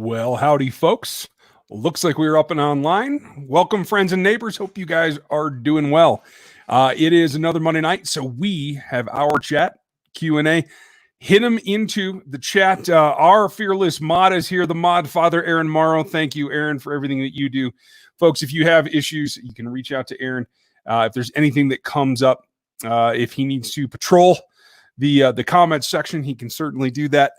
Well, howdy, folks. Looks like we're up and online. Welcome, friends and neighbors. Hope you guys are doing well. It is another Monday night, so we have our chat, Q&A. Hit them into the chat. Our fearless mod is here, the mod father, Aaron Morrow. Thank you, Aaron, for everything that you do. Folks, if you have issues, you can reach out to Aaron. If there's anything that comes up, if he needs to patrol the comments section, he can certainly do that.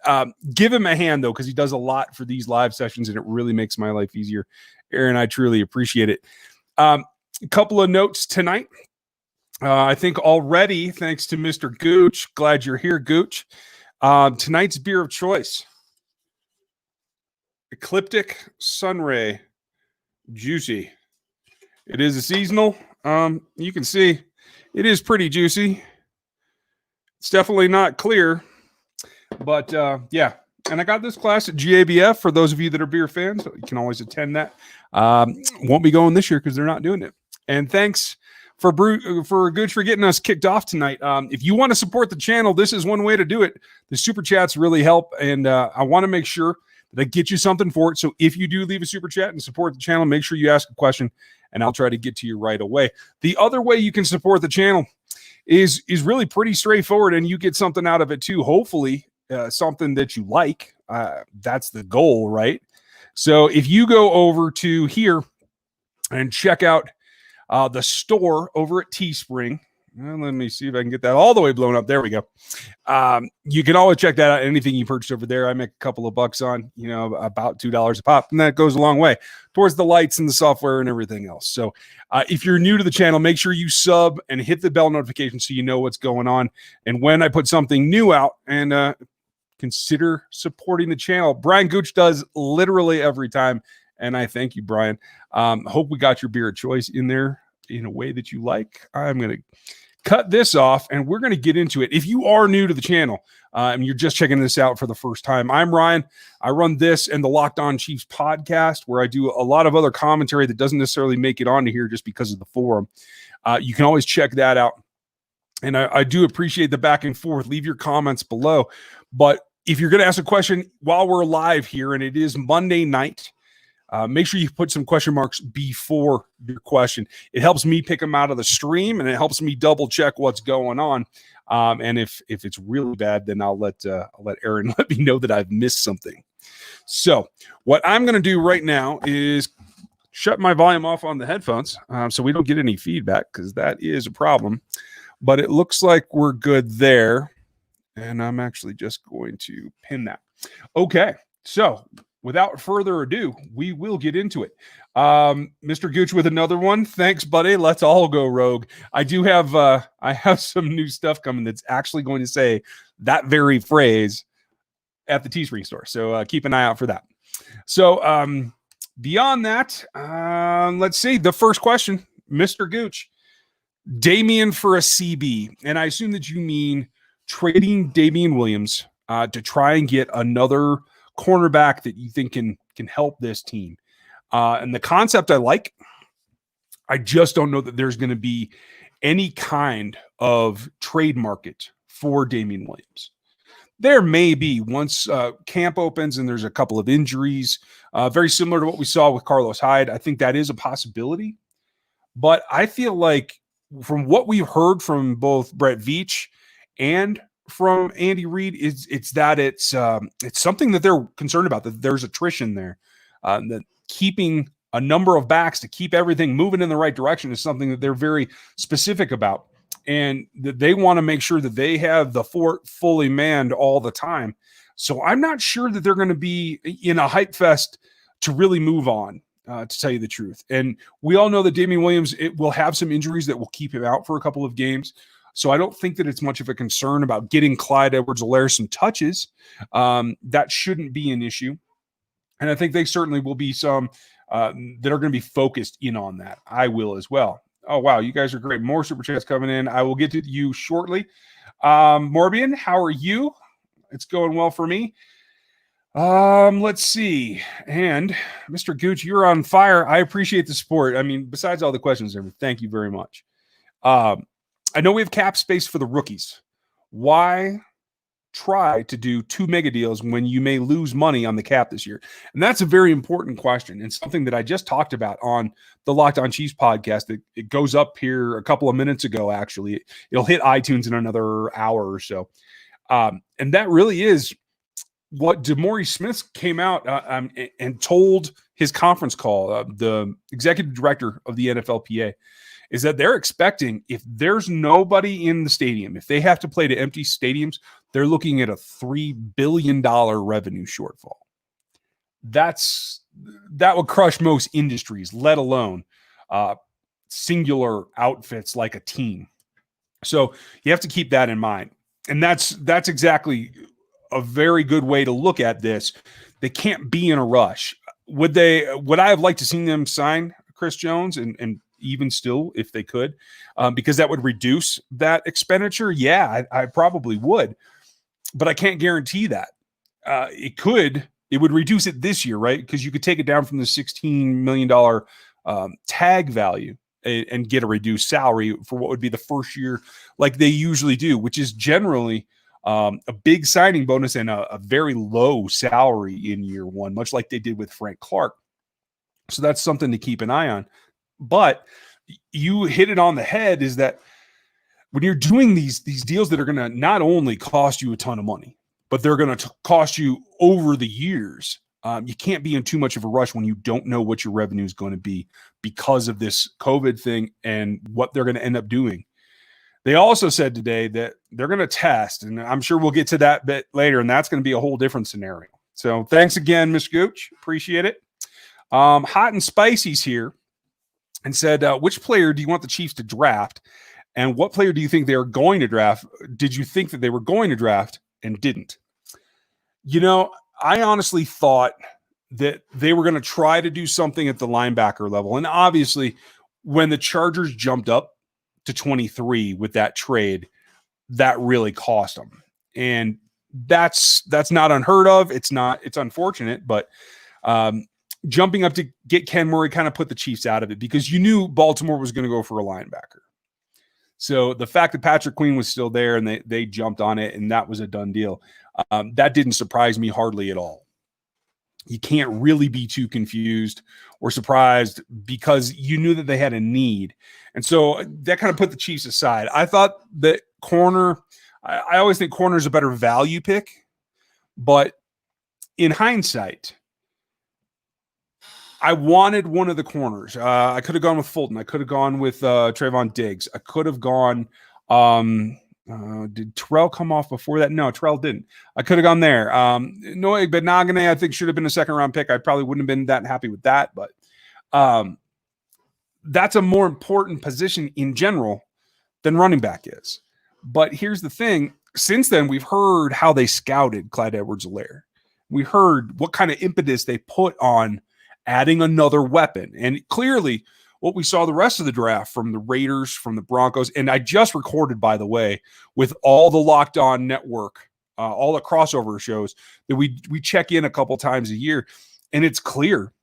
Give him a hand, though, because he does a lot for these live sessions, and it really makes my life easier. Aaron, I truly appreciate it. A couple of notes tonight. I think already, thanks to Mr. Gooch. Glad you're here, Gooch. Tonight's beer of choice. Ecliptic Sunray Juicy. It is a seasonal. You can see it is pretty juicy. It's definitely not clear, but yeah. And I got this class at GABF for those of you that are beer fans. You can always attend that. Won't be going this year because they're not doing it. And thanks for Gooch for getting us kicked off tonight. If you want to support the channel, this is one way to do it. The super chats really help, and I want to make sure that I get you something for it. So if you do leave a super chat and support the channel, make sure you ask a question, and I'll try to get to you right away. The other way you can support the channel is really pretty straightforward, and you get something out of it too. Hopefully, something that you like. That's the goal, right? So if you go over to here and check out the store over at Teespring. Let me see if I can get that all the way blown up. There we go. You can always check that out. Anything you purchase over there, I make a couple of bucks on, about $2 a pop. And that goes a long way towards the lights and the software and everything else. So if you're new to the channel, make sure you sub and hit the bell notification so you know what's going on. And when I put something new out, and consider supporting the channel. Brian Gooch does literally every time. And I thank you, Brian. Hope we got your beer of choice in there in a way that you like. I'm going to cut this off, and we're going to get into it. If you are new to the channel and you're just checking this out for the first time, I'm Ryan. I run this and the Locked On Chiefs podcast, where I do a lot of other commentary that doesn't necessarily make it onto here just because of the forum. You can always check that out. And I do appreciate the back and forth. Leave your comments below. But if you're going to ask a question while we're live here, and it is Monday night, make sure you put some question marks before your question. It helps me pick them out of the stream, and it helps me double check what's going on. And if it's really bad, then I'll let Aaron let me know that I've missed something. So what I'm going to do right now is shut my volume off on the headphones so we don't get any feedback, because that is a problem. But it looks like we're good there. And I'm actually just going to pin that. Okay, so without further ado, we will get into it. Mr. Gooch with another one. Thanks, buddy. Let's all go rogue. I do have I have some new stuff coming that's actually going to say that very phrase at the Teespring store. So keep an eye out for that. So beyond that, let's see. The first question, Mr. Gooch. Damian for a CB. And I assume that you mean trading Damian Williams to try and get another cornerback that you think can help this team. And the concept I like. I just don't know that there's going to be any kind of trade market for Damian Williams. There may be once camp opens and there's a couple of injuries, very similar to what we saw with Carlos Hyde. I think that is a possibility. But I feel like from what we've heard from both Brett Veach and from Andy Reid, it's something that they're concerned about, that there's attrition there, that keeping a number of backs to keep everything moving in the right direction is something that they're very specific about, and that they want to make sure that they have the fort fully manned all the time. So I'm not sure that they're going to be in a hype fest to really move on, to tell you the truth. And we all know that Damian Williams, it will have some injuries that will keep him out for a couple of games. So I don't think that it's much of a concern about getting Clyde Edwards-Helaire some touches. That shouldn't be an issue. And I think they certainly will be some that are going to be focused in on that. I will as well. Oh, wow. You guys are great. More super chats coming in. I will get to you shortly. Morbian, how are you? It's going well for me. Let's see. And Mr. Gooch, you're on fire. I appreciate the support. I mean, besides all the questions, thank you very much. I know we have cap space for the rookies. Why try to do 2 mega deals when you may lose money on the cap this year? And that's a very important question, and something that I just talked about on the Locked On Chiefs podcast. It goes up here a couple of minutes ago, actually. It'll hit iTunes in another hour or so. And that really is what DeMaurice Smith came out and told his conference call, the executive director of the NFLPA, is that they're expecting, if there's nobody in the stadium, if they have to play to empty stadiums, they're looking at a $3 billion revenue shortfall. That would crush most industries, let alone singular outfits like a team. So you have to keep that in mind. And that's exactly a very good way to look at this. They can't be in a rush. Would I have liked to seen them sign Chris Jones and even still, if they could, because that would reduce that expenditure? Yeah, I probably would, but I can't guarantee that. It would reduce it this year, right? Because you could take it down from the $16 million tag value and get a reduced salary for what would be the first year, like they usually do, which is generally a big signing bonus and a very low salary in year one, much like they did with Frank Clark. So that's something to keep an eye on. But you hit it on the head, is that when you're doing these deals that are going to not only cost you a ton of money, but they're going to cost you over the years, you can't be in too much of a rush when you don't know what your revenue is going to be because of this COVID thing and what they're going to end up doing. They also said today that they're going to test, and I'm sure we'll get to that bit later, and that's going to be a whole different scenario. So thanks again, Ms. Gooch. Appreciate it. Hot and Spicy's here and said, which player do you want the Chiefs to draft, and what player do you think they're going to draft? Did you think that they were going to draft and didn't? I honestly thought that they were going to try to do something at the linebacker level. And obviously, when the Chargers jumped up to 23 with that trade, that really cost them. And that's not unheard of. It's unfortunate, but jumping up to get Ken Murray kind of put the Chiefs out of it, because you knew Baltimore was going to go for a linebacker. So the fact that Patrick Queen was still there and they jumped on it and that was a done deal, that didn't surprise me hardly at all. You can't really be too confused or surprised because you knew that they had a need. And so that kind of put the Chiefs aside. I thought that corner, I always think corner is a better value pick, but in hindsight, I wanted one of the corners. I could have gone with Fulton. I could have gone with Trayvon Diggs. I could have gone. Did Terrell come off before that? No, Terrell didn't. I could have gone there. Noah Benogany, I think, should have been a second-round pick. I probably wouldn't have been that happy with that, but that's a more important position in general than running back is. But here's the thing. Since then, we've heard how they scouted Clyde Edwards-Helaire. We heard what kind of impetus they put on adding another weapon. And clearly what we saw the rest of the draft from the Raiders, from the Broncos, and I just recorded, by the way, with all the Locked On Network, all the crossover shows that we check in a couple times a year. And it's clear,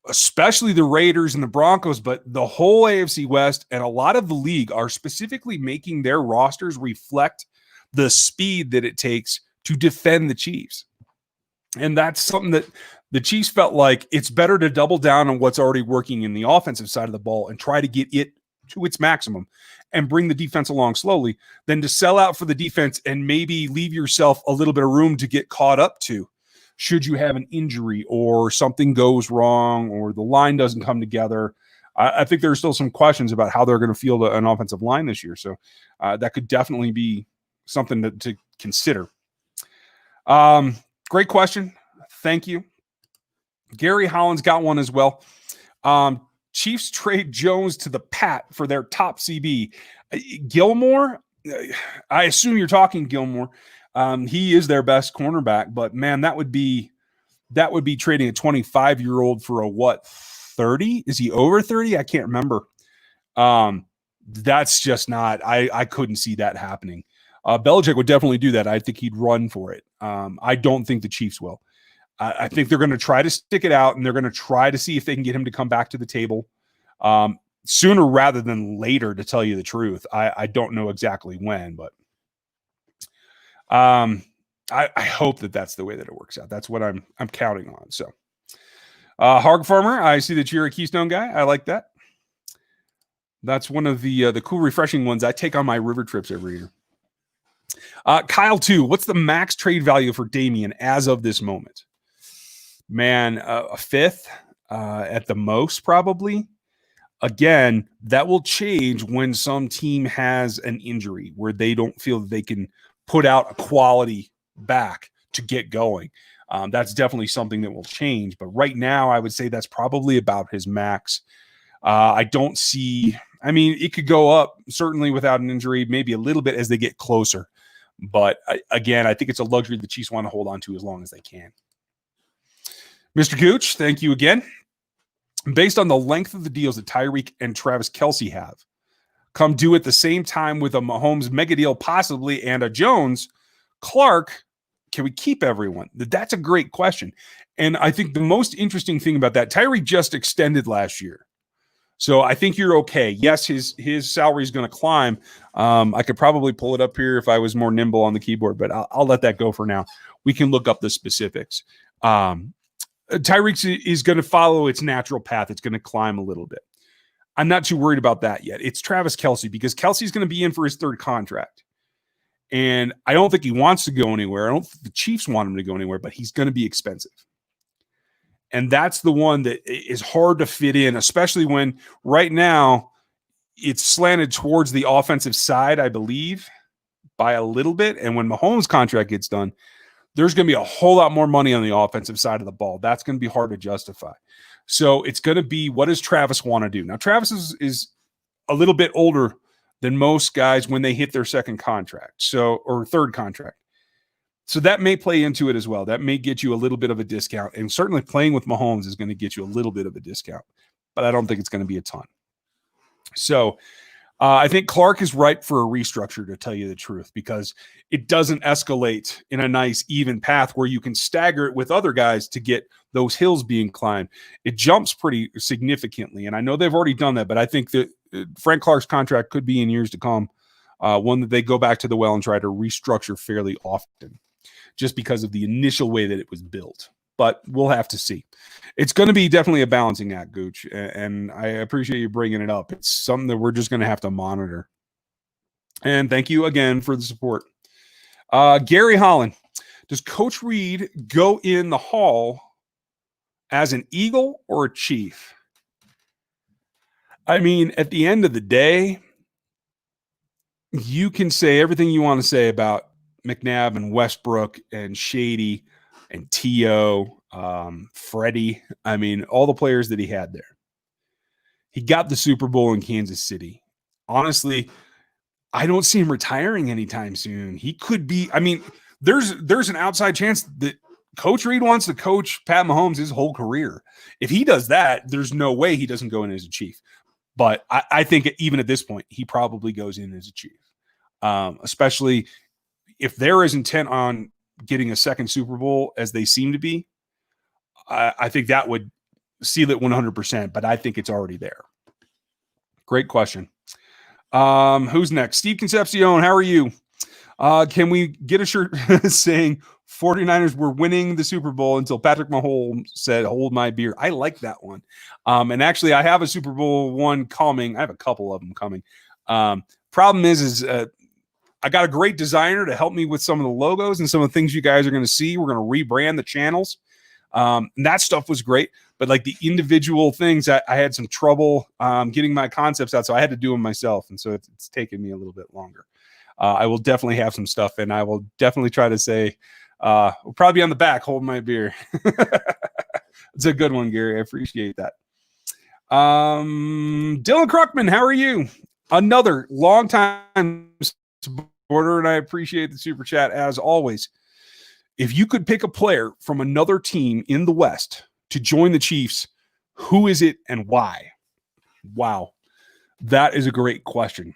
especially the Raiders and the Broncos, but the whole AFC West and a lot of the league are specifically making their rosters reflect the speed that it takes to defend the Chiefs. And that's something that the Chiefs felt like it's better to double down on what's already working in the offensive side of the ball and try to get it to its maximum and bring the defense along slowly than to sell out for the defense and maybe leave yourself a little bit of room to get caught up to should you have an injury or something goes wrong or the line doesn't come together. I think there's still some questions about how they're going to field an offensive line this year. So that could definitely be something to consider. Great question. Thank you. Gary Holland's got one as well. Chiefs trade Jones to the Pat for their top CB. Gilmore, I assume you're talking Gilmore. He is their best cornerback, but man, that would be trading a 25-year-old for a what, 30? Is he over 30? I can't remember. That's just not, I couldn't see that happening. Belichick would definitely do that. I think he'd run for it. I don't think the Chiefs will. I think they're going to try to stick it out, and they're going to try to see if they can get him to come back to the table sooner rather than later, to tell you the truth. I don't know exactly when, but I hope that that's the way that it works out. That's what I'm counting on. So, Hog Farmer, I see that you're a Keystone guy. I like that. That's one of the cool, refreshing ones I take on my river trips every year. Kyle 2, what's the max trade value for Damian as of this moment? Man, a fifth at the most, probably. Again, that will change when some team has an injury where they don't feel that they can put out a quality back to get going. That's definitely something that will change. But right now, I would say that's probably about his max. I don't see, I mean, it could go up certainly without an injury, maybe a little bit as they get closer. But again, I think it's a luxury the Chiefs want to hold on to as long as they can. Mr. Gooch, thank you again. Based on the length of the deals that Tyreek and Travis Kelce have come due at the same time with a Mahomes mega deal possibly and a Jones, Clark, can we keep everyone? That's a great question. And I think the most interesting thing about that, Tyreek just extended last year. So I think you're okay. Yes, his salary is going to climb. I could probably pull it up here if I was more nimble on the keyboard, but I'll let that go for now. We can look up the specifics. Tyreek is going to follow its natural path. It's going to climb a little bit. I'm not too worried about that yet. It's Travis Kelce because Kelsey's going to be in for his third contract. And I don't think he wants to go anywhere. I don't think the Chiefs want him to go anywhere, but he's going to be expensive. And that's the one that is hard to fit in, especially when right now it's slanted towards the offensive side, I believe, by a little bit. And when Mahomes' contract gets done, there's going to be a whole lot more money on the offensive side of the ball. That's going to be hard to justify. So it's going to be, what does Travis want to do? Now, Travis is a little bit older than most guys when they hit their second contract, or third contract. So that may play into it as well. That may get you a little bit of a discount. And certainly playing with Mahomes is going to get you a little bit of a discount. But I don't think it's going to be a ton. So I think Clark is ripe for a restructure, to tell you the truth, because it doesn't escalate in a nice, even path where you can stagger it with other guys to get those hills being climbed. It jumps pretty significantly. And I know they've already done that, but I think that Frank Clark's contract could be in years to come, one that they go back to the well and try to restructure fairly often, just because of the initial way that it was built. But we'll have to see. It's going to be definitely a balancing act, Gooch, and I appreciate you bringing it up. It's something that we're just going to have to monitor. And thank you again for the support. Gary Holland, does Coach Reid go in the hall as an Eagle or a Chief? I mean, at the end of the day, you can say everything you want to say about McNabb and Westbrook and Shady and T.O., Freddie. I mean, all the players that he had there. He got the Super Bowl in Kansas City. Honestly, I don't see him retiring anytime soon. He could be. I mean, there's an outside chance that Coach Reid wants to coach Pat Mahomes his whole career. If he does that, there's no way he doesn't go in as a Chief. But I think even at this point, he probably goes in as a Chief, especially if there is intent on getting a second Super Bowl, as they seem to be. I think that would seal it 100%, but I think it's already there. Great question. Who's next? Steve Concepcion, how are you? Can we get a shirt saying 49ers were winning the Super Bowl until Patrick Mahomes said, hold my beer? I like that one. And actually, I have a Super Bowl one coming. I have a couple of them coming. Problem is I got a great designer to help me with some of the logos and some of the things you guys are going to see. We're going to rebrand the channels. And that stuff was great. But like the individual things, I had some trouble getting my concepts out, so I had to do them myself. And so it's taken me a little bit longer. I will definitely have some stuff, and I will definitely try to say, we'll probably be on the back holding my beer. It's a good one, Gary. I appreciate that. Dillon Kruckman, how are you? Another long-time supporter, and I appreciate the super chat as always. If you could pick a player from another team in the West to join the Chiefs, who is it and why? Wow. That is a great question.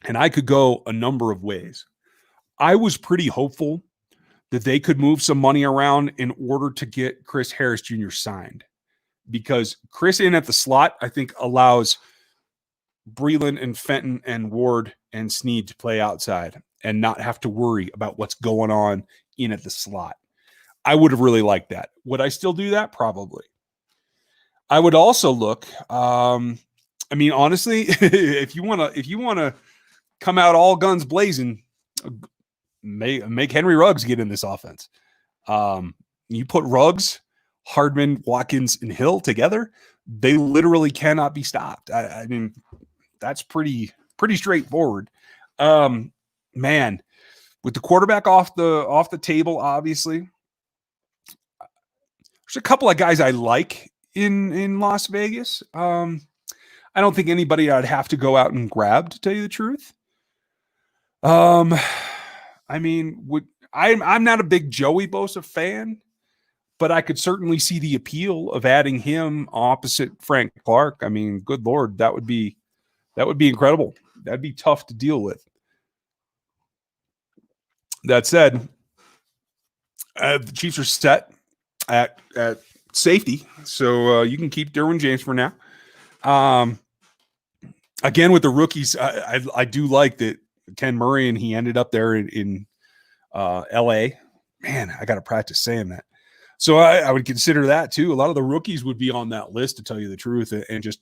And I could go a number of ways. I was pretty hopeful that they could move some money around in order to get Chris Harris Jr. signed, because Chris in at the slot, I think, allows Breeland and Fenton and Ward and Snead to play outside. and not have to worry about what's going on in at the slot. I would have really liked that. Would I still do that? Probably. I would also look. I mean, honestly, if you want to come out all guns blazing, make Henry Ruggs get in this offense. You put Ruggs, Hardman, Watkins, and Hill together, they literally cannot be stopped. I mean, that's pretty straightforward. Man, with the quarterback off the table, obviously, there's a couple of guys I like in Las Vegas. I don't think anybody I'd have to go out and grab, to tell you the truth. I mean, I'm not a big Joey Bosa fan, but I could certainly see the appeal of adding him opposite Frank Clark. I mean, good Lord, that would be incredible. That'd be tough to deal with. That said, the Chiefs are set at safety, so you can keep Derwin James for now. Again, with the rookies, I do like that Ken Murray, and he ended up there in L.A. Man, I got to practice saying that. So I would consider that too. A lot of the rookies would be on that list, to tell you the truth, and just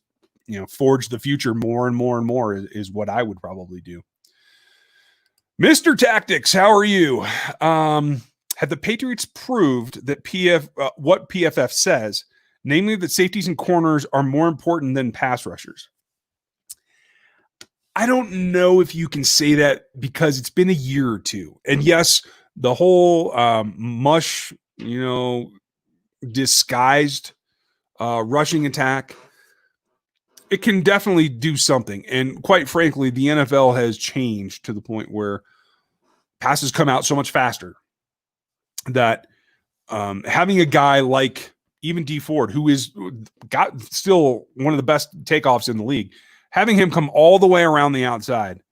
forge the future more and more and more is what I would probably do. Mr. Tactics, how are you? Have the Patriots proved that what PFF says, namely that safeties and corners are more important than pass rushers? I don't know if you can say that, because it's been a year or two. And yes, the whole mush, disguised rushing attack, it can definitely do something. And quite frankly, the NFL has changed to the point where passes come out so much faster that having a guy like even D Ford, who is got still one of the best takeoffs in the league, having him come all the way around the outside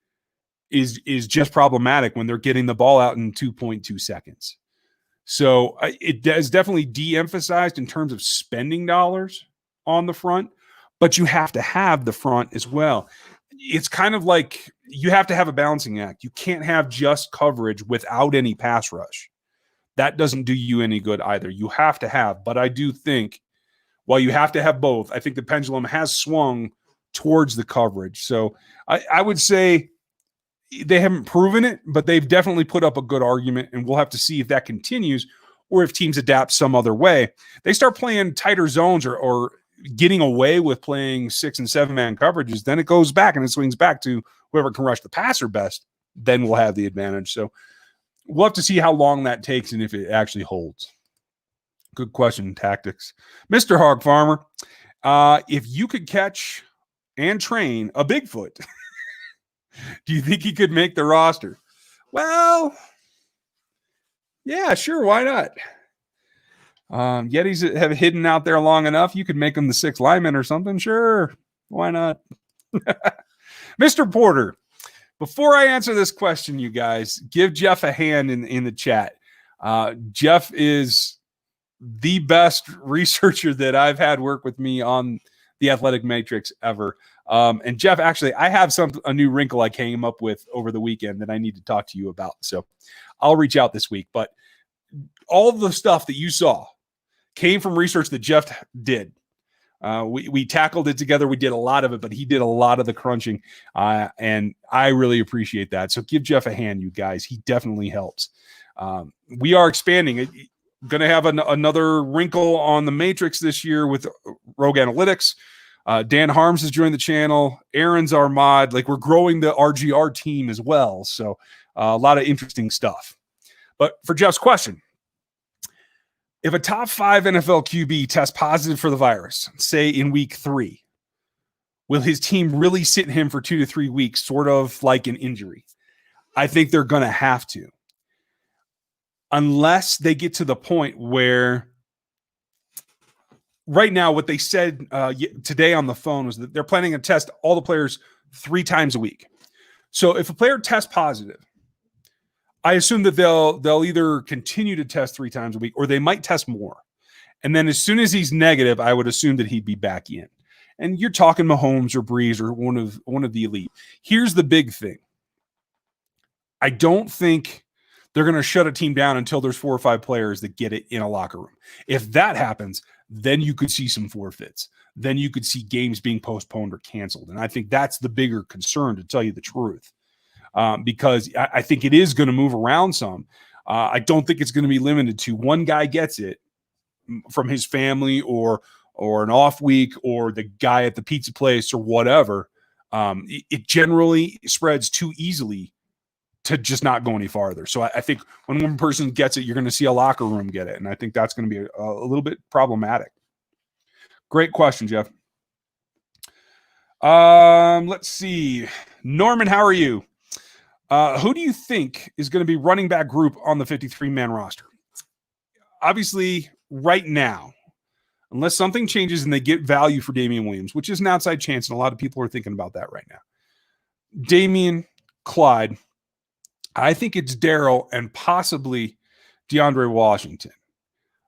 is just problematic when they're getting the ball out in 2.2 seconds. So it is definitely de-emphasized in terms of spending dollars on the front, but you have to have the front as well. It's kind of like you have to have a balancing act. You can't have just coverage without any pass rush. That doesn't do you any good either. You have to have, but I do think while you have to have both, I think the pendulum has swung towards the coverage. So I would say they haven't proven it, but they've definitely put up a good argument, and we'll have to see if that continues or if teams adapt some other way. They start playing tighter zones or getting away with playing 6 and 7 man coverages, then it goes back and it swings back to whoever can rush the passer best, then we'll have the advantage. So we'll have to see how long that takes and if it actually holds. Good question, Tactics. Mr. Hog Farmer, if you could catch and train a Bigfoot, do you think he could make the roster? Well, yeah, sure. Why not? Yetis have hidden out there long enough. You could make them the 6th lineman or something. Sure. Why not? Mr. Porter, before I answer this question, you guys, give Jeff a hand in the chat. Jeff is the best researcher that I've had work with me on the Athletic Matrix ever. And Jeff, actually, I have a new wrinkle I came up with over the weekend that I need to talk to you about. So I'll reach out this week. But all the stuff that you saw came from research that Jeff did. We tackled it together. We did a lot of it, but he did a lot of the crunching. And I really appreciate that. So give Jeff a hand, you guys. He definitely helps. We are expanding. Going to have another wrinkle on the Matrix this year with Rogue Analytics. Dan Harms has joined the channel. Aaron's our mod. Like, we're growing the RGR team as well. So a lot of interesting stuff. But for Jeff's question, if a top 5 NFL QB tests positive for the virus, say in week 3, will his team really sit him for 2 to 3 weeks, sort of like an injury? I think they're going to have to. Unless they get to the point where right now, what they said today on the phone was that they're planning to test all the players 3 times a week. So if a player tests positive, I assume that they'll either continue to test 3 times a week or they might test more. And then as soon as he's negative, I would assume that he'd be back in. And you're talking Mahomes or Breeze or one of the elite. Here's the big thing. I don't think they're going to shut a team down until there's 4 or 5 players that get it in a locker room. If that happens, then you could see some forfeits. Then you could see games being postponed or canceled. And I think that's the bigger concern, to tell you the truth, because I think it is going to move around some. I don't think it's going to be limited to one guy gets it from his family or an off week or the guy at the pizza place or whatever. It generally spreads too easily to just not go any farther. So I think when one person gets it, you're going to see a locker room get it. And I think that's going to be a little bit problematic. Great question, Jeff. Let's see. Norman, how are you? Who do you think is going to be running back group on the 53-man roster? Obviously, right now, unless something changes and they get value for Damian Williams, which is an outside chance, and a lot of people are thinking about that right now. Damian, Clyde, I think it's Darrell and possibly DeAndre Washington.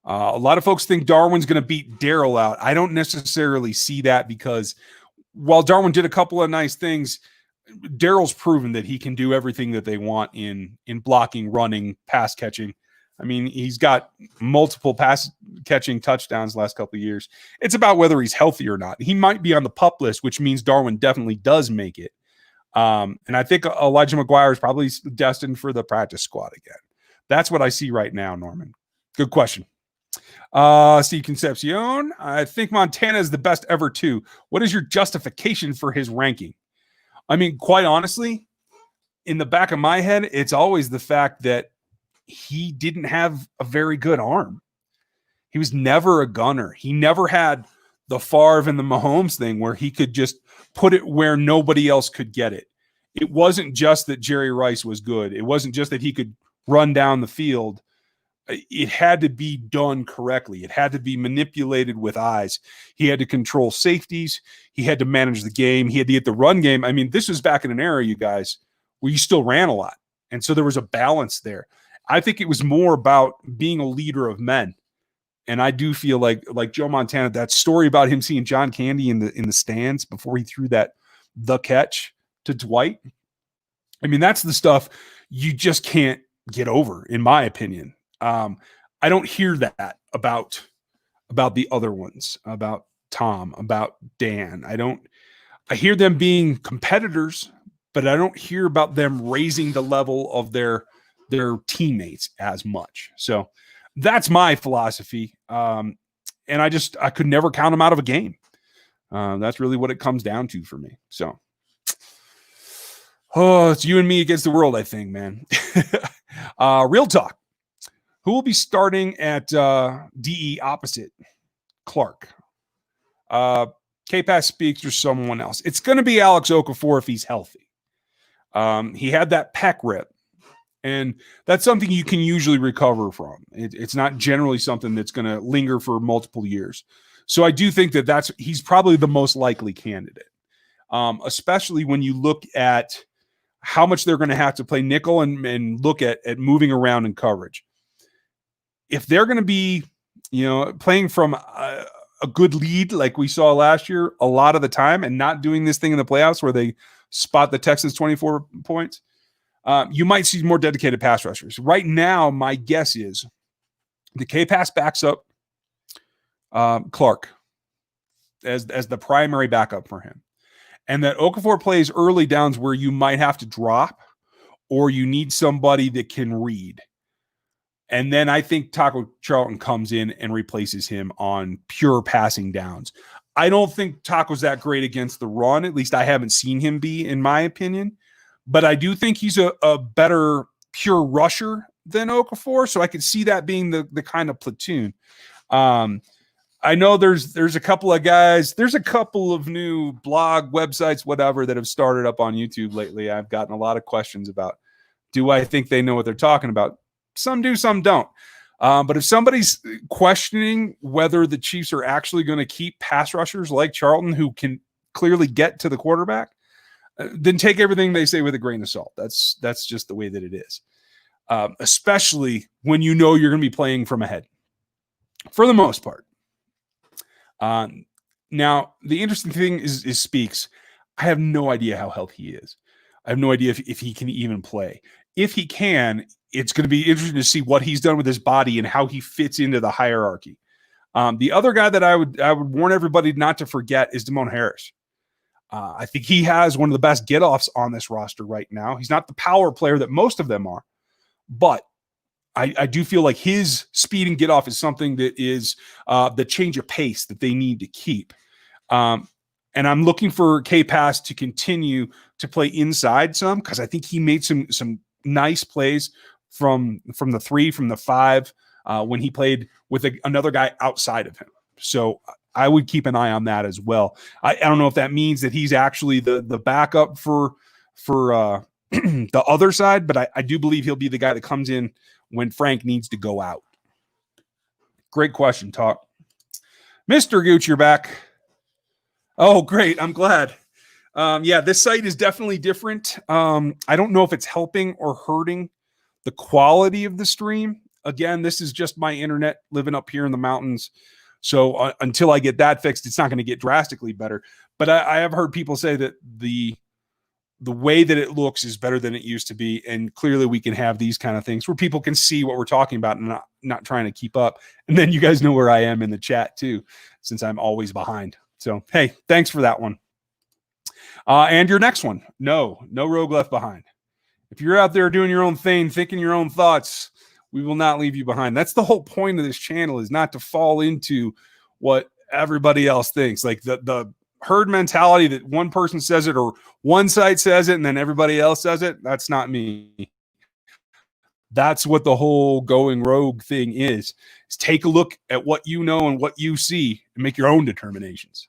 A lot of folks think Darwin's going to beat Darrell out. I don't necessarily see that, because while Darwin did a couple of nice things, Darrell's proven that he can do everything that they want in blocking, running, pass catching. I mean, he's got multiple pass catching touchdowns the last couple of years. It's about whether he's healthy or not. He might be on the PUP list, which means Darwin definitely does make it. And I think Elijah McGuire is probably destined for the practice squad again. That's what I see right now, Norman. Good question. Steve Concepcion, I think Montana is the best ever too. What is your justification for his ranking? I mean, quite honestly, in the back of my head, it's always the fact that he didn't have a very good arm. He was never a gunner. He never had the Favre and the Mahomes thing where he could just put it where nobody else could get it. It wasn't just that Jerry Rice was good. It wasn't just that he could run down the field. It had to be done correctly. It had to be manipulated with eyes. He had to control safeties. He had to manage the game. He had to get the run game. I mean, this was back in an era, you guys, where you still ran a lot. And so there was a balance there. I think it was more about being a leader of men. And I do feel like Joe Montana, that story about him seeing John Candy in the stands before he threw the catch to Dwight. I mean, that's the stuff you just can't get over, in my opinion. I don't hear that about the other ones, about Tom, about Dan. I hear them being competitors, but I don't hear about them raising the level of their teammates as much. So that's my philosophy. And I could never count them out of a game. That's really what it comes down to for me. So, it's you and me against the world, I think, man. Real talk. Who will be starting at DE opposite Clark? K-Pass speaks or someone else. It's going to be Alex Okafor if he's healthy. He had that pec rip, and that's something you can usually recover from. It's not generally something that's going to linger for multiple years. So I do think that he's probably the most likely candidate, especially when you look at how much they're going to have to play nickel and look at moving around in coverage. If they're going to be, playing from a good lead like we saw last year a lot of the time and not doing this thing in the playoffs where they spot the Texans 24 points, you might see more dedicated pass rushers. Right now, my guess is the K-Pass backs up Clark as the primary backup for him. And that Okafor plays early downs where you might have to drop or you need somebody that can read. And then I think Taco Charlton comes in and replaces him on pure passing downs. I don't think Taco's that great against the run. At least I haven't seen him be, in my opinion. But I do think he's a better pure rusher than Okafor. So I could see that being the kind of platoon. I know there's a couple of guys. There's a couple of new blog websites, whatever, that have started up on YouTube lately. I've gotten a lot of questions about, do I think they know what they're talking about? Some do, some don't. But if somebody's questioning whether the Chiefs are actually going to keep pass rushers like Charlton who can clearly get to the quarterback, then take everything they say with a grain of salt. That's just the way that it is, especially when you know you're going to be playing from ahead for the most part. Now, the interesting thing is Speaks. I have no idea how healthy he is. I have no idea if he can even play. if he can, it's going to be interesting to see what he's done with his body and how he fits into the hierarchy. The other guy that I would warn everybody not to forget is Damone Harris. I think he has one of the best get-offs on this roster right now. He's not the power player that most of them are, but I do feel like his speed and get-off is something that is the change of pace that they need to keep. And I'm looking for K-Pass to continue to play inside some, because I think he made some nice plays from the 3, from the 5, when he played with another guy outside of him. So I would keep an eye on that as well. I don't know if that means that he's actually the backup for the other side, but I do believe he'll be the guy that comes in when Frank needs to go out. Great question, Talk. Mr. Gooch, you're back. Oh, great. I'm glad. Yeah, this site is definitely different. I don't know if it's helping or hurting the quality of the stream. Again, this is just my internet living up here in the mountains. So until I get that fixed, it's not going to get drastically better. But I have heard people say that the way that it looks is better than it used to be. And clearly we can have these kind of things where people can see what we're talking about and not trying to keep up. And then you guys know where I am in the chat too, since I'm always behind. So, hey, thanks for that one. And your next one. No rogue left behind. If you're out there doing your own thing, thinking your own thoughts, we will not leave you behind. That's the whole point of this channel, is not to fall into what everybody else thinks. Like the herd mentality that one person says it or one side says it and then everybody else says it. That's not me. That's what the whole going rogue thing is take a look at what you know and what you see and make your own determinations.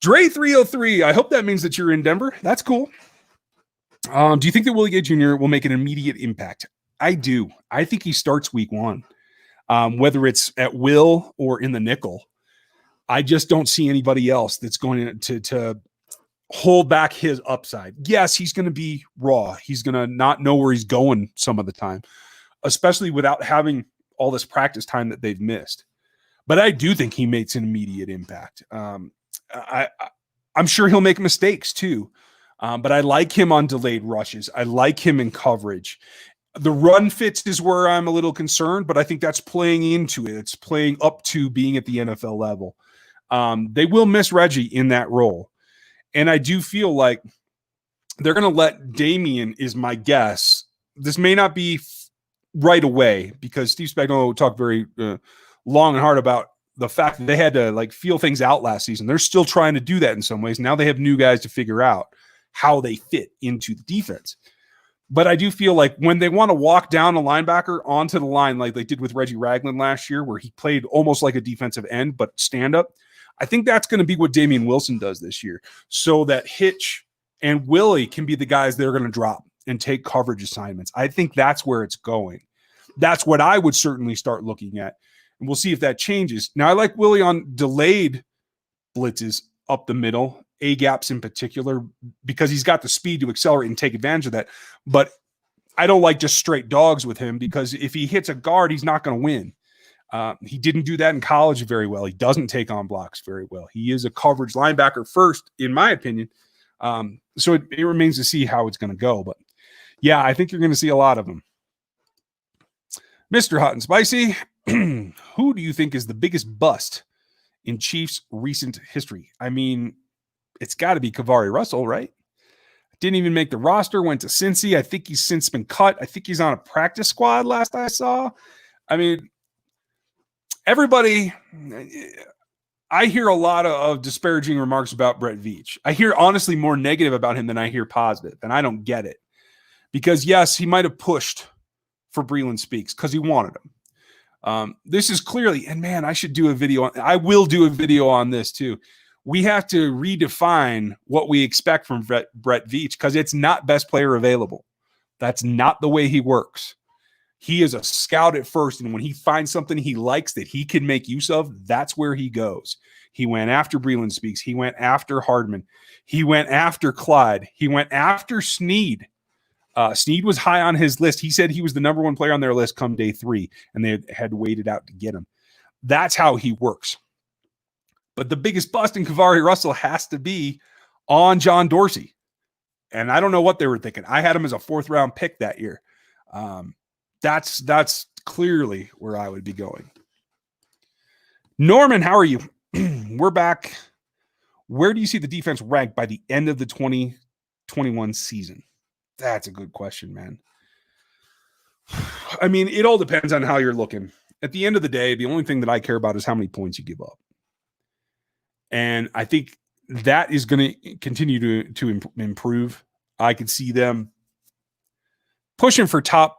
Dre 303. I hope that means that you're in Denver. That's cool. Do you think that Willie Gay Jr. will make an immediate impact? I do. I think he starts week 1, whether it's at will or in the nickel. I just don't see anybody else that's going to hold back his upside. Yes, he's going to be raw. He's going to not know where he's going some of the time, especially without having all this practice time that they've missed. But I do think he makes an immediate impact. I'm sure he'll make mistakes too. But I like him on delayed rushes. I like him in coverage. The run fits is where I'm a little concerned, but I think that's playing into it. It's playing up to being at the NFL level. They will miss Reggie in that role. And I do feel like they're going to let Damian, is my guess. This may not be right away because Steve Spagnuolo talked very long and hard about the fact that they had to feel things out last season. They're still trying to do that in some ways. Now they have new guys to figure out how they fit into the defense. But I do feel like when they want to walk down a linebacker onto the line like they did with Reggie Ragland last year, where he played almost like a defensive end, but stand up, I think that's going to be what Damian Wilson does this year, so that Hitch and Willie can be the guys they're going to drop and take coverage assignments. I think that's where it's going. That's what I would certainly start looking at. And we'll see if that changes. Now, I like Willie on delayed blitzes up the middle, A-gaps in particular, because he's got the speed to accelerate and take advantage of that. But I don't like just straight dogs with him, because if he hits a guard, he's not going to win. He didn't do that in college very well. He doesn't take on blocks very well. He is a coverage linebacker first, in my opinion. So it remains to see how it's going to go. But, yeah, I think you're going to see a lot of them. Mr. Hot and Spicy, who do you think is the biggest bust in Chiefs' recent history? I mean, it's got to be Kavari Russell, right? Didn't even make the roster, went to Cincy. I think he's since been cut. I think he's on a practice squad last I saw. I mean, everybody, I hear a lot of disparaging remarks about Brett Veach. I hear honestly more negative about him than I hear positive, and I don't get it. Because, yes, he might have pushed for Breland Speaks because he wanted him. This is clearly, and man, I should do a video. I will do a video on this too. We have to redefine what we expect from Brett Veach, because it's not best player available. That's not the way he works. He is a scout at first, and when he finds something he likes that he can make use of, that's where he goes. He went after Breland Speaks. He went after Hardman. He went after Clyde. He went after Snead. Snead was high on his list. He said he was the number 1 player on their list come day 3, and they had waited out to get him. That's how he works. But the biggest bust in Kavari Russell has to be on John Dorsey. And I don't know what they were thinking. I had him as a 4th round pick that year. That's clearly where I would be going. Norman, how are you? We're back. Where do you see the defense ranked by the end of the 2021 season? That's a good question, man. I mean, it all depends on how you're looking. At the end of the day, the only thing that I care about is how many points you give up. And I think that is going to continue to improve. I could see them pushing for top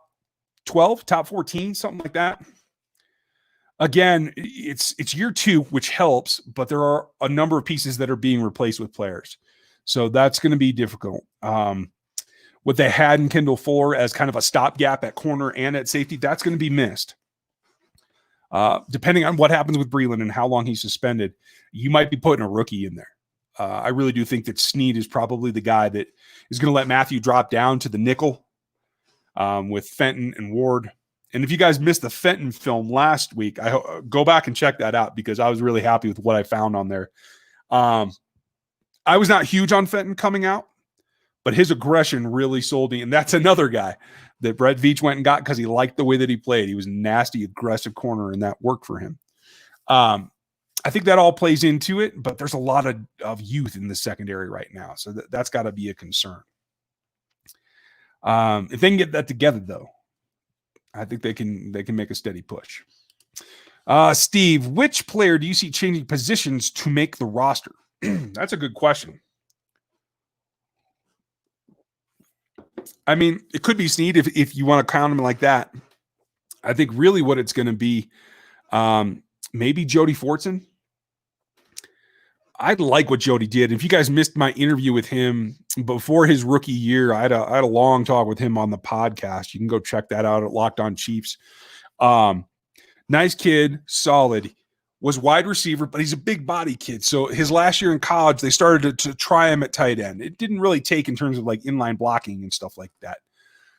12, top 14, something like that. Again, it's year 2, which helps, but there are a number of pieces that are being replaced with players. So that's going to be difficult. What they had in Kendall Fuller as kind of a stopgap at corner and at safety, that's going to be missed. Depending on what happens with Breland and how long he's suspended, you might be putting a rookie in there. I really do think that Snead is probably the guy that is going to let Mathieu drop down to the nickel with Fenton and Ward. And if you guys missed the Fenton film last week, I go back and check that out because I was really happy with what I found on there. I was not huge on Fenton coming out, but his aggression really sold me. And that's another guy that Brett Veach went and got because he liked the way that he played. He was a nasty, aggressive corner, and that worked for him. I think that all plays into it, but there's a lot of youth in the secondary right now. So that's got to be a concern. If they can get that together, though, I think they can make a steady push. Steve, which player do you see changing positions to make the roster? That's a good question. I mean, it could be Snead if you want to count him like that. I think really what it's going to be, maybe Jody Fortson. I like what Jody did. If you guys missed my interview with him before his rookie year, I had a long talk with him on the podcast. You can go check that out at Locked On Chiefs. Nice kid, solid. Was wide receiver, but he's a big body kid. So his last year in college, they started to try him at tight end. It didn't really take in terms of like inline blocking and stuff like that.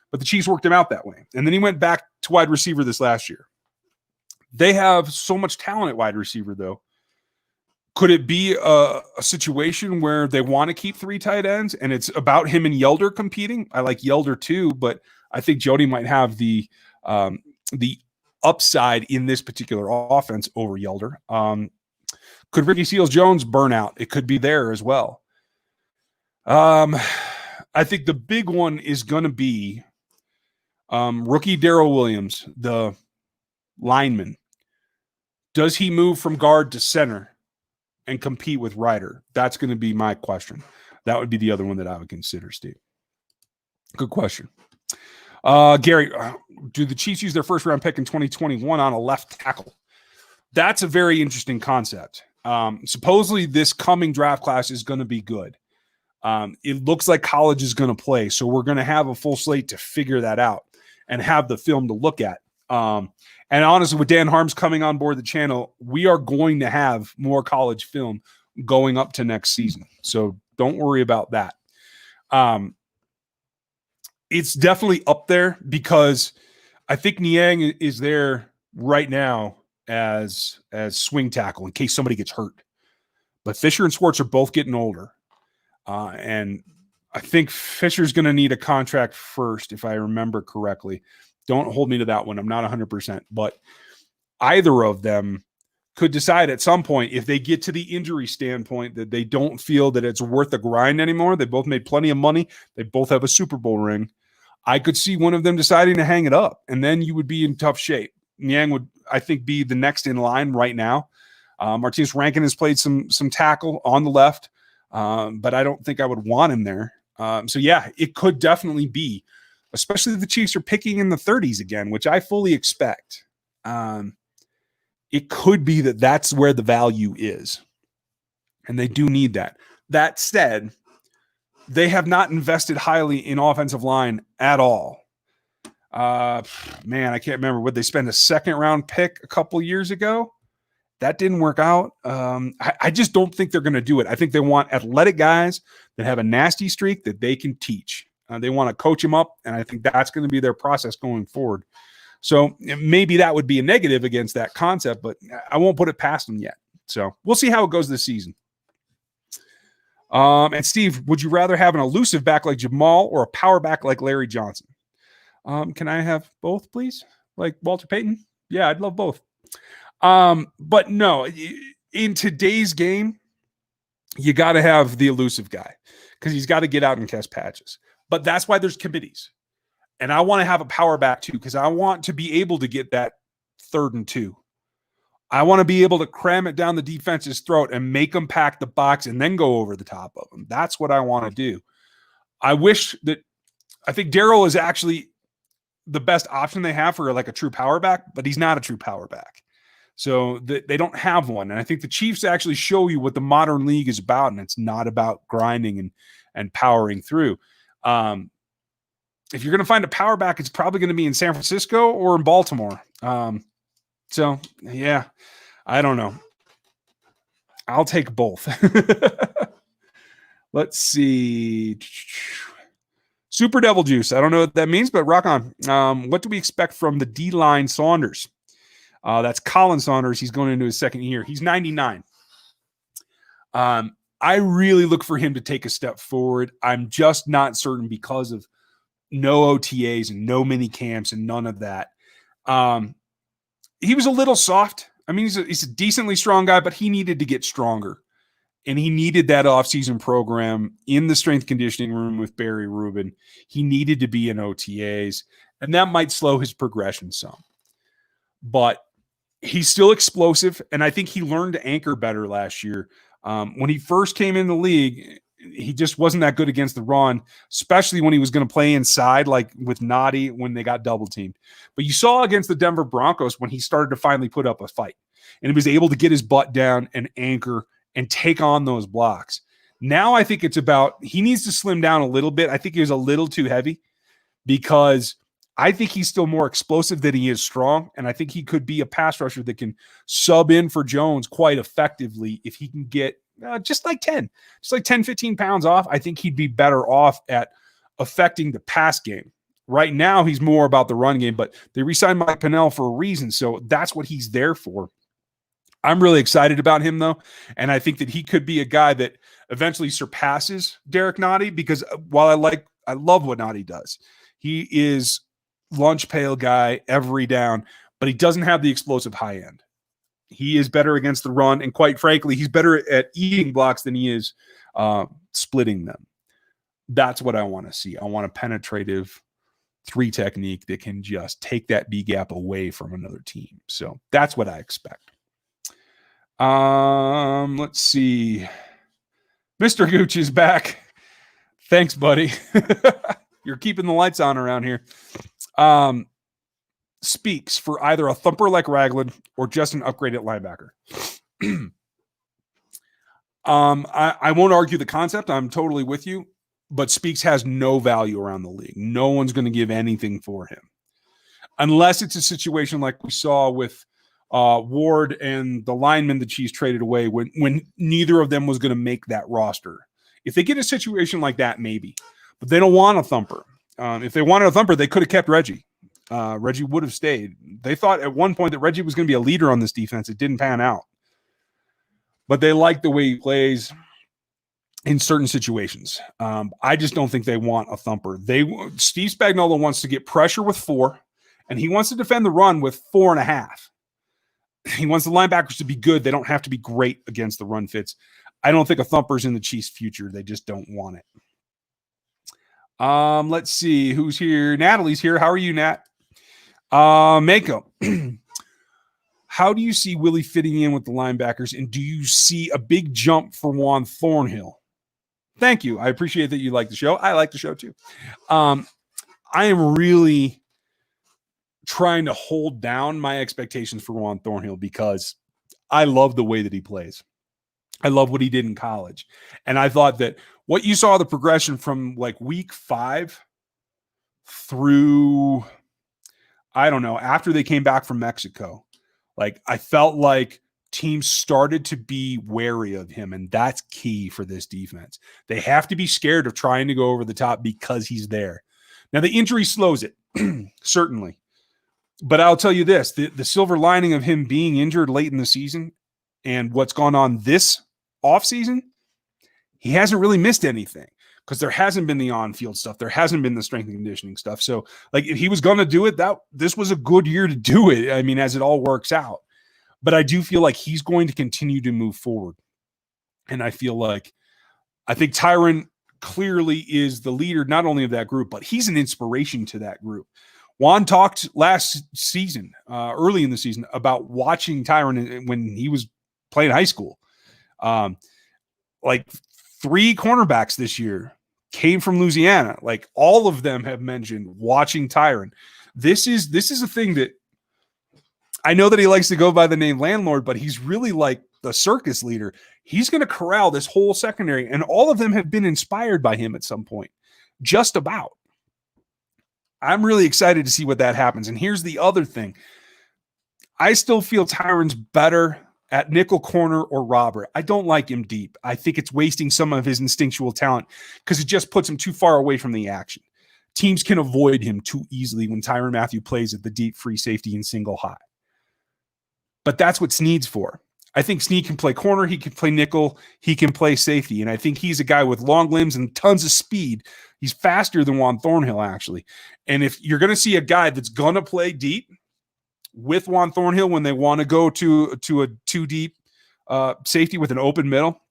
But the Chiefs worked him out that way. And then he went back to wide receiver this last year. They have so much talent at wide receiver, though. Could it be a situation where they want to keep 3 tight ends and it's about him and Yelder competing? I like Yelder too, but I think Jody might have the upside in this particular offense over Yelder. Could Ricky Seals-Jones burn out? It could be there as well. I think the big one is going to be rookie Darrell Williams, the lineman. Does he move from guard to center and compete with Ryder? That's going to be my question. That would be the other one that I would consider, Steve. Good question. Gary, do the Chiefs use their first round pick in 2021 on a left tackle? That's a very interesting concept. Supposedly this coming draft class is going to be good. It looks like college is going to play. So we're going to have a full slate to figure that out and have the film to look at. And honestly, with Dan Harms coming on board the channel, we are going to have more college film going up to next season. So don't worry about that. It's definitely up there because I think Niang is there right now as swing tackle in case somebody gets hurt. But Fisher and Swartz are both getting older. And I think Fisher's going to need a contract first, if I remember correctly. Don't hold me to that one. I'm not 100%. But either of them could decide at some point, if they get to the injury standpoint, that they don't feel that it's worth the grind anymore. They both made plenty of money. They both have a Super Bowl ring. I could see one of them deciding to hang it up, and then you would be in tough shape. Niang would, I think, be the next in line right now. Martinez Rankin has played some tackle on the left, but I don't think I would want him there. So, yeah, it could definitely be, especially if the Chiefs are picking in the 30s again, which I fully expect. It could be that that's where the value is, and they do need that. That said, they have not invested highly in offensive line at all. Man, I can't remember. Would they spend a second-round pick a couple years ago? That didn't work out. I just don't think they're going to do it. I think they want athletic guys that have a nasty streak that they can teach. They want to coach them up, and I think that's going to be their process going forward. So maybe that would be a negative against that concept, but I won't put it past them yet. So we'll see how it goes this season. And Steve, would you rather have an elusive back like Jamal or a power back like Larry Johnson? Can I have both, please? Like Walter Payton? Yeah, I'd love both. But no, in today's game, you got to have the elusive guy because he's got to get out and catch patches. But that's why there's committees. And I want to have a power back too because I want to be able to get that 3rd and 2. I want to be able to cram it down the defense's throat and make them pack the box and then go over the top of them. That's what I want to do. I think Darryl is actually the best option they have for like a true power back, but he's not a true power back. So they don't have one. And I think the Chiefs actually show you what the modern league is about, and it's not about grinding and powering through. If you're going to find a power back, it's probably going to be in San Francisco or in Baltimore. So, yeah, I don't know. I'll take both. Let's see. Super Devil Juice. I don't know what that means, but rock on. What do we expect from the D-line Saunders? That's Colin Saunders. He's going into his 2nd year. He's 99. I really look for him to take a step forward. I'm just not certain because of no OTAs and no mini camps and none of that. He was a little soft. I mean, he's a decently strong guy, but he needed to get stronger. And he needed that offseason program in the strength conditioning room with Barry Rubin. He needed to be in OTAs, and that might slow his progression some. But he's still explosive, and I think he learned to anchor better last year. When he first came in the league, he just wasn't that good against the run, especially when he was going to play inside, like with Noddy when they got double teamed. But you saw against the Denver Broncos when he started to finally put up a fight, and he was able to get his butt down and anchor and take on those blocks. Now I think it's about he needs to slim down a little bit. I think he was a little too heavy because I think he's still more explosive than he is strong, and I think he could be a pass rusher that can sub in for Jones quite effectively if he can get just like 10, 15 pounds off. I think he'd be better off at affecting the pass game. Right now, he's more about the run game, but they re-signed Mike Pennell for a reason, so that's what he's there for. I'm really excited about him, though, and I think that he could be a guy that eventually surpasses Derek Noddy because while I love what Noddy does, he is lunch pail guy every down, but he doesn't have the explosive high end. He is better against the run, and quite frankly, he's better at eating blocks than he is splitting them. That's what I want to see. I want a penetrative 3 technique that can just take that B gap away from another team. So that's what I expect. Let's see. Mr. Gooch is back. Thanks, buddy. You're keeping the lights on around here. Speaks for either a thumper like Ragland or just an upgraded linebacker. I won't argue the concept. I'm totally with you, but Speaks has no value around the league. No one's going to give anything for him unless it's a situation like we saw with Ward and the lineman the Chiefs traded away when neither of them was going to make that roster. If they get a situation like that, maybe, but they don't want a thumper. If they wanted a thumper, they could have kept Reggie. Reggie would have stayed. They thought at one point that Reggie was going to be a leader on this defense. It didn't pan out, but they like the way he plays in certain situations. I just don't think they want a thumper. Steve Spagnuolo wants to get pressure with 4, and he wants to defend the run with 4.5. He wants the linebackers to be good. They don't have to be great against the run fits. I don't think a thumper's in the Chiefs' future. They just don't want it. Let's see who's here. Natalie's here. How are you, Nat? Mako. How do you see Willie fitting in with the linebackers, and do you see a big jump for Juan Thornhill? Thank you. I appreciate that you like the show. I like the show too. I am really trying to hold down my expectations for Juan Thornhill because I love the way that he plays. I love what he did in college. And I thought that what you saw the progression from like week 5 through, I don't know, after they came back from Mexico, like I felt like teams started to be wary of him. And that's key for this defense. They have to be scared of trying to go over the top because he's there. Now the injury slows it, certainly. But I'll tell you this, the silver lining of him being injured late in the season and what's gone on this offseason, he hasn't really missed anything because there hasn't been the on-field stuff. There hasn't been the strength and conditioning stuff. So, like, if he was going to do it, this was a good year to do it. I mean, as it all works out. But I do feel like he's going to continue to move forward. And I think Tryann clearly is the leader, not only of that group, but he's an inspiration to that group. Juan talked last season, early in the season, about watching Tryann when he was playing high school. Like 3 cornerbacks this year came from Louisiana. Like, all of them have mentioned watching Tryann. This is a thing that I know that he likes to go by the name landlord, but he's really like the circus leader. He's going to corral this whole secondary, and all of them have been inspired by him at some point. Just about. I'm really excited to see what that happens. And here's the other thing. I still feel Tyrann's better at nickel corner or robber. I don't like him deep. I think it's wasting some of his instinctual talent because it just puts him too far away from the action. Teams can avoid him too easily when Tyrann Mathieu plays at the deep free safety and single high. But that's what Snead's for. I think Snead can play corner, he can play nickel, he can play safety. And I think he's a guy with long limbs and tons of speed. He's faster than Juan Thornhill, actually. And if you're going to see a guy that's going to play deep with Juan Thornhill when they want to go to a too deep safety with an open middle,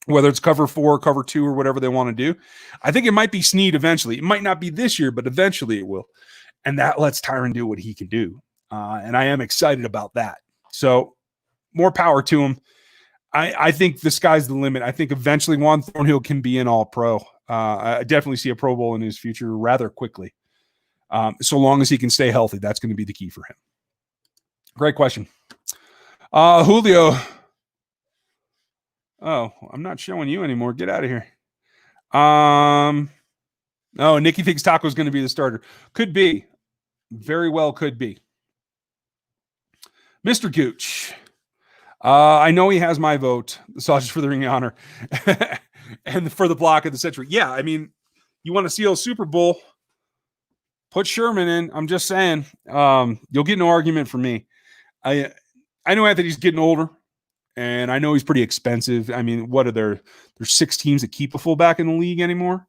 whether it's cover 4, cover 2, or whatever they want to do, I think it might be Snead eventually. It might not be this year, but eventually it will. And that lets Tryann do what he can do. And I am excited about that. So more power to him. I think the sky's the limit. I think eventually Juan Thornhill can be an all-pro. I definitely see a Pro Bowl in his future rather quickly. So long as he can stay healthy, that's going to be the key for him. Great question. Julio. Oh, I'm not showing you anymore. Get out of here. Oh, Nikki thinks Taco's going to be the starter. Could be. Very well could be. Mr. Gooch. I know he has my vote, the Sausage for the Ring of Honor, and for the block of the century. Yeah, I mean, you want to see a Super Bowl, put Sherman in. I'm just saying, you'll get no argument from me. I know Anthony's getting older, and I know he's pretty expensive. I mean, what are there? There's 6 teams that keep a fullback in the league anymore.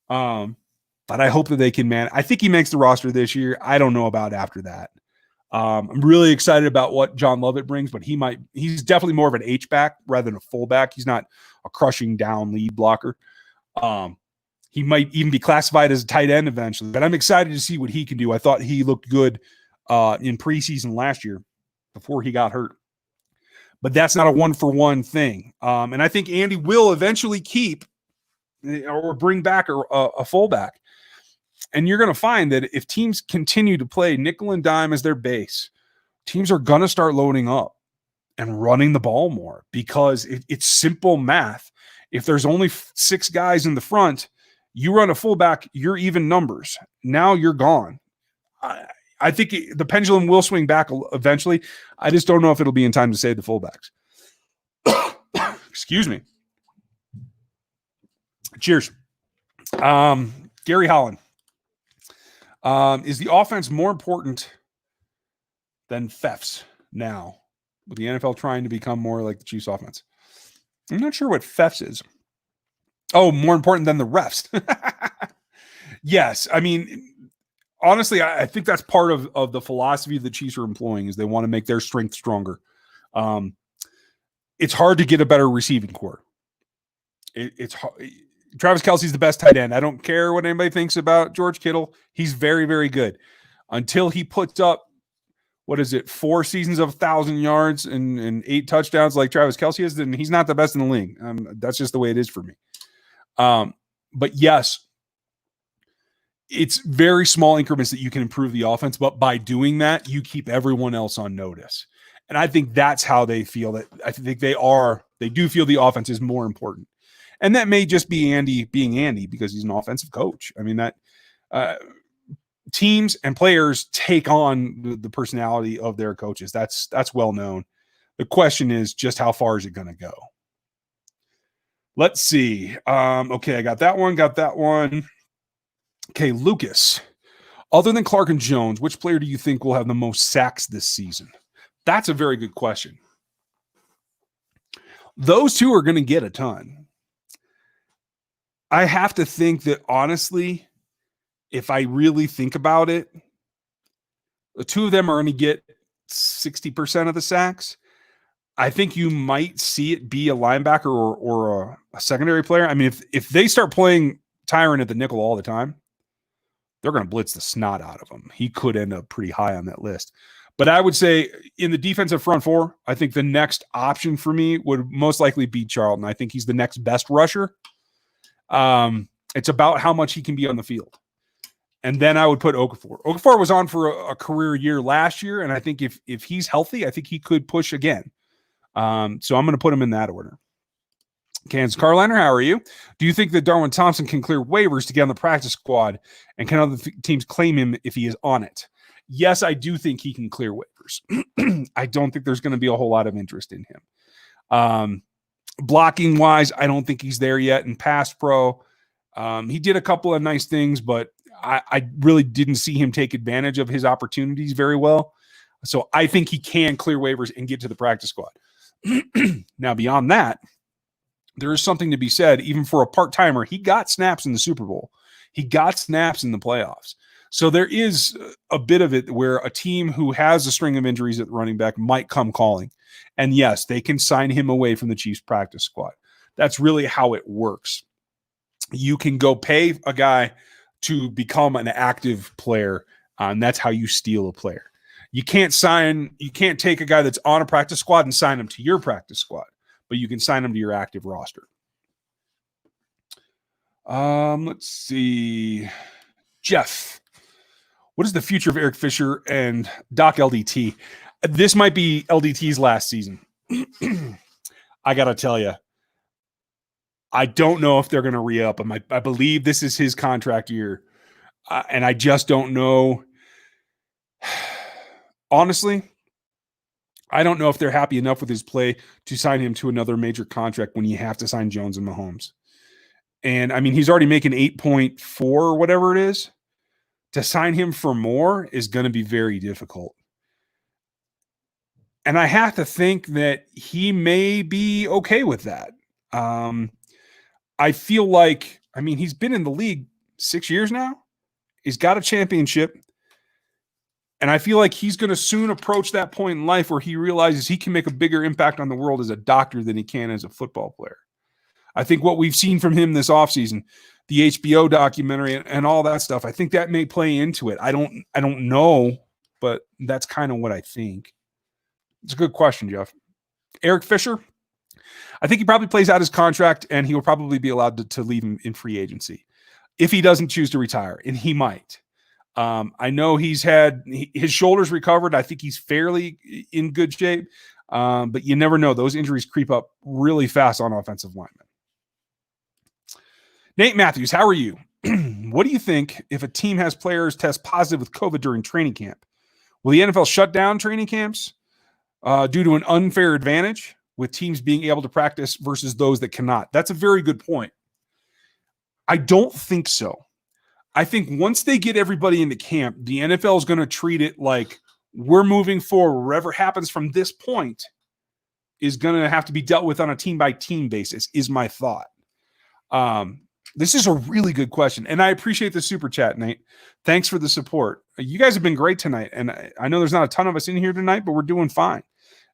But I hope that they can, man. I think he makes the roster this year. I don't know about after that. I'm really excited about what John Lovett brings, but he's definitely more of an H-back rather than a fullback. He's not a crushing down lead blocker. He might even be classified as a tight end eventually, but I'm excited to see what he can do. I thought he looked good in preseason last year before he got hurt, but that's not a 1-for-1 thing. And I think Andy will eventually keep or bring back a fullback. And you're going to find that if teams continue to play nickel and dime as their base, teams are going to start loading up and running the ball more because it's simple math. If there's only 6 guys in the front, you run a fullback, you're even numbers. Now you're gone. I think the pendulum will swing back eventually. I just don't know if it'll be in time to save the fullbacks. Excuse me. Cheers. Gary Holland. Is the offense more important than thefts now, with the NFL trying to become more like the Chiefs offense? I'm not sure what thefts is. Oh, more important than the refs. Yes. I mean, honestly, I think that's part of the philosophy the Chiefs are employing is they want to make their strength stronger. It's hard to get a better receiving core. It's hard. Travis Kelce's the best tight end. I don't care what anybody thinks about George Kittle. He's very, very good. Until he puts up, 4 seasons of 1,000 yards and 8 touchdowns like Travis Kelce is, then he's not the best in the league. That's just the way it is for me. But yes, it's very small increments that you can improve the offense, but by doing that, you keep everyone else on notice. And I think that's how they feel that. I think they do feel the offense is more important. And that may just be Andy being Andy because he's an offensive coach. I mean, that teams and players take on the personality of their coaches. That's well known. The question is just how far is it going to go? Let's see. Okay, I got that one. Okay, Lucas. Other than Clark and Jones, which player do you think will have the most sacks this season? That's a very good question. Those two are going to get a ton. I have to think that, honestly, if I really think about it, the two of them are going to get 60% of the sacks. I think you might see it be a linebacker or a secondary player. I mean, if they start playing Tryann at the nickel all the time, they're going to blitz the snot out of him. He could end up pretty high on that list. But I would say in the defensive front four, I think the next option for me would most likely be Charlton. I think he's the next best rusher. It's about how much he can be on the field. And then I would put Okafor. Okafor was on for a career year last year, and I think if he's healthy, I think he could push again. So I'm going to put him in that order. Kansas Carliner, how are you? Do you think that Darwin Thompson can clear waivers to get on the practice squad, and can other teams claim him if he is on it? Yes, I do think he can clear waivers. I don't think there's going to be a whole lot of interest in him. Blocking wise, I don't think he's there yet. In pass pro, he did a couple of nice things, but I really didn't see him take advantage of his opportunities very well. So I think he can clear waivers and get to the practice squad. Now, beyond that, there is something to be said, even for a part-timer. He got snaps in the Super Bowl. He got snaps in the playoffs. So there is a bit of it where a team who has a string of injuries at the running back might come calling. And yes, they can sign him away from the Chiefs practice squad. That's really how it works. You can go pay a guy to become an active player, and that's how you steal a player. You can't take a guy that's on a practice squad and sign him to your practice squad, but you can sign him to your active roster. Let's see. Jeff, what is the future of Eric Fisher and Doc LDT? This might be LDT's last season. I got to tell you, I don't know if they're going to re-up him. I believe this is his contract year, and I just don't know. Honestly, I don't know if they're happy enough with his play to sign him to another major contract when you have to sign Jones and Mahomes. And, I mean, he's already making 8.4 or whatever it is. To sign him for more is going to be very difficult. And I have to think that he may be okay with that. I feel like, I mean, he's been in the league 6 years now. He's got a championship. And I feel like he's going to soon approach that point in life where he realizes he can make a bigger impact on the world as a doctor than he can as a football player. I think what we've seen from him this offseason, the HBO documentary and all that stuff, I think that may play into it. I don't know, but that's kind of what I think. It's a good question, Jeff. Eric Fisher, I think he probably plays out his contract, and he will probably be allowed to leave him in free agency if he doesn't choose to retire, and he might. I know he's had his shoulders recovered. I think he's fairly in good shape, but you never know. Those injuries creep up really fast on offensive linemen. Nate Matthews, how are you? What do you think if a team has players test positive with COVID during training camp? Will the NFL shut down training camps due to an unfair advantage with teams being able to practice versus those that cannot? That's a very good point. I don't think so. I think once they get everybody into camp, the NFL is going to treat it like we're moving forward. Whatever happens from this point is going to have to be dealt with on a team-by-team basis, is my thought. This is a really good question, and I appreciate the super chat, Nate. Thanks for the support. You guys have been great tonight, and I know there's not a ton of us in here tonight, but we're doing fine,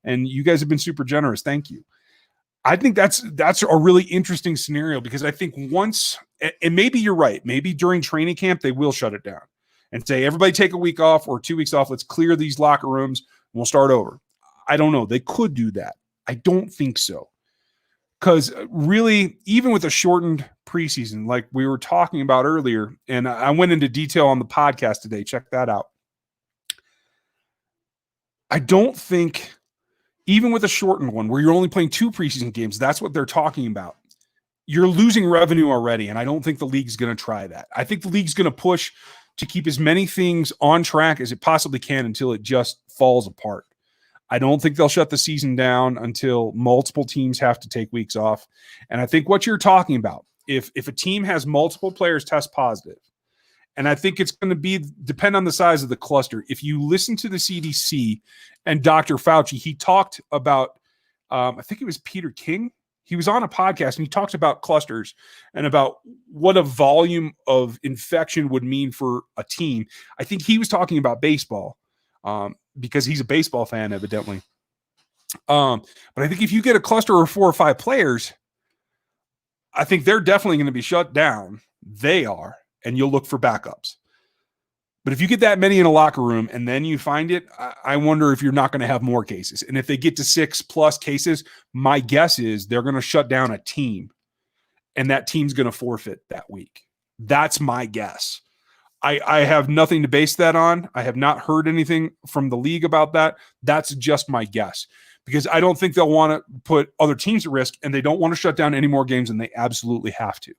and you guys have been super generous. Thank you. I think that's a really interesting scenario because I think once, and maybe you're right, maybe during training camp they will shut it down and say, everybody take a week off or 2 weeks off. Let's clear these locker rooms. And we'll start over. I don't know. They could do that. I don't think so. Because really, even with a shortened preseason, like we were talking about earlier, and I went into detail on the podcast today, check that out. I don't think, even with a shortened one where you're only playing 2 preseason games, that's what they're talking about. You're losing revenue already, and I don't think the league's going to try that. I think the league's going to push to keep as many things on track as it possibly can until it just falls apart. I don't think they'll shut the season down until multiple teams have to take weeks off. And I think what you're talking about, if a team has multiple players test positive, and I think it's going to depend on the size of the cluster. If you listen to the CDC and Dr. Fauci, he talked about, I think it was Peter King He was on a podcast and he talks about clusters and about what a volume of infection would mean for a team. I think he was talking about baseball because he's a baseball fan, evidently. But I think if you get a cluster of 4 or 5 players, I think they're definitely going to be shut down. They are, and you'll look for backups. But if you get that many in a locker room and then you find it, I wonder if you're not going to have more cases. And if they get to 6+ cases, my guess is they're going to shut down a team, and that team's going to forfeit that week. That's my guess. I have nothing to base that on. I have not heard anything from the league about that. That's just my guess, because I don't think they'll want to put other teams at risk, and they don't want to shut down any more games than they absolutely have to.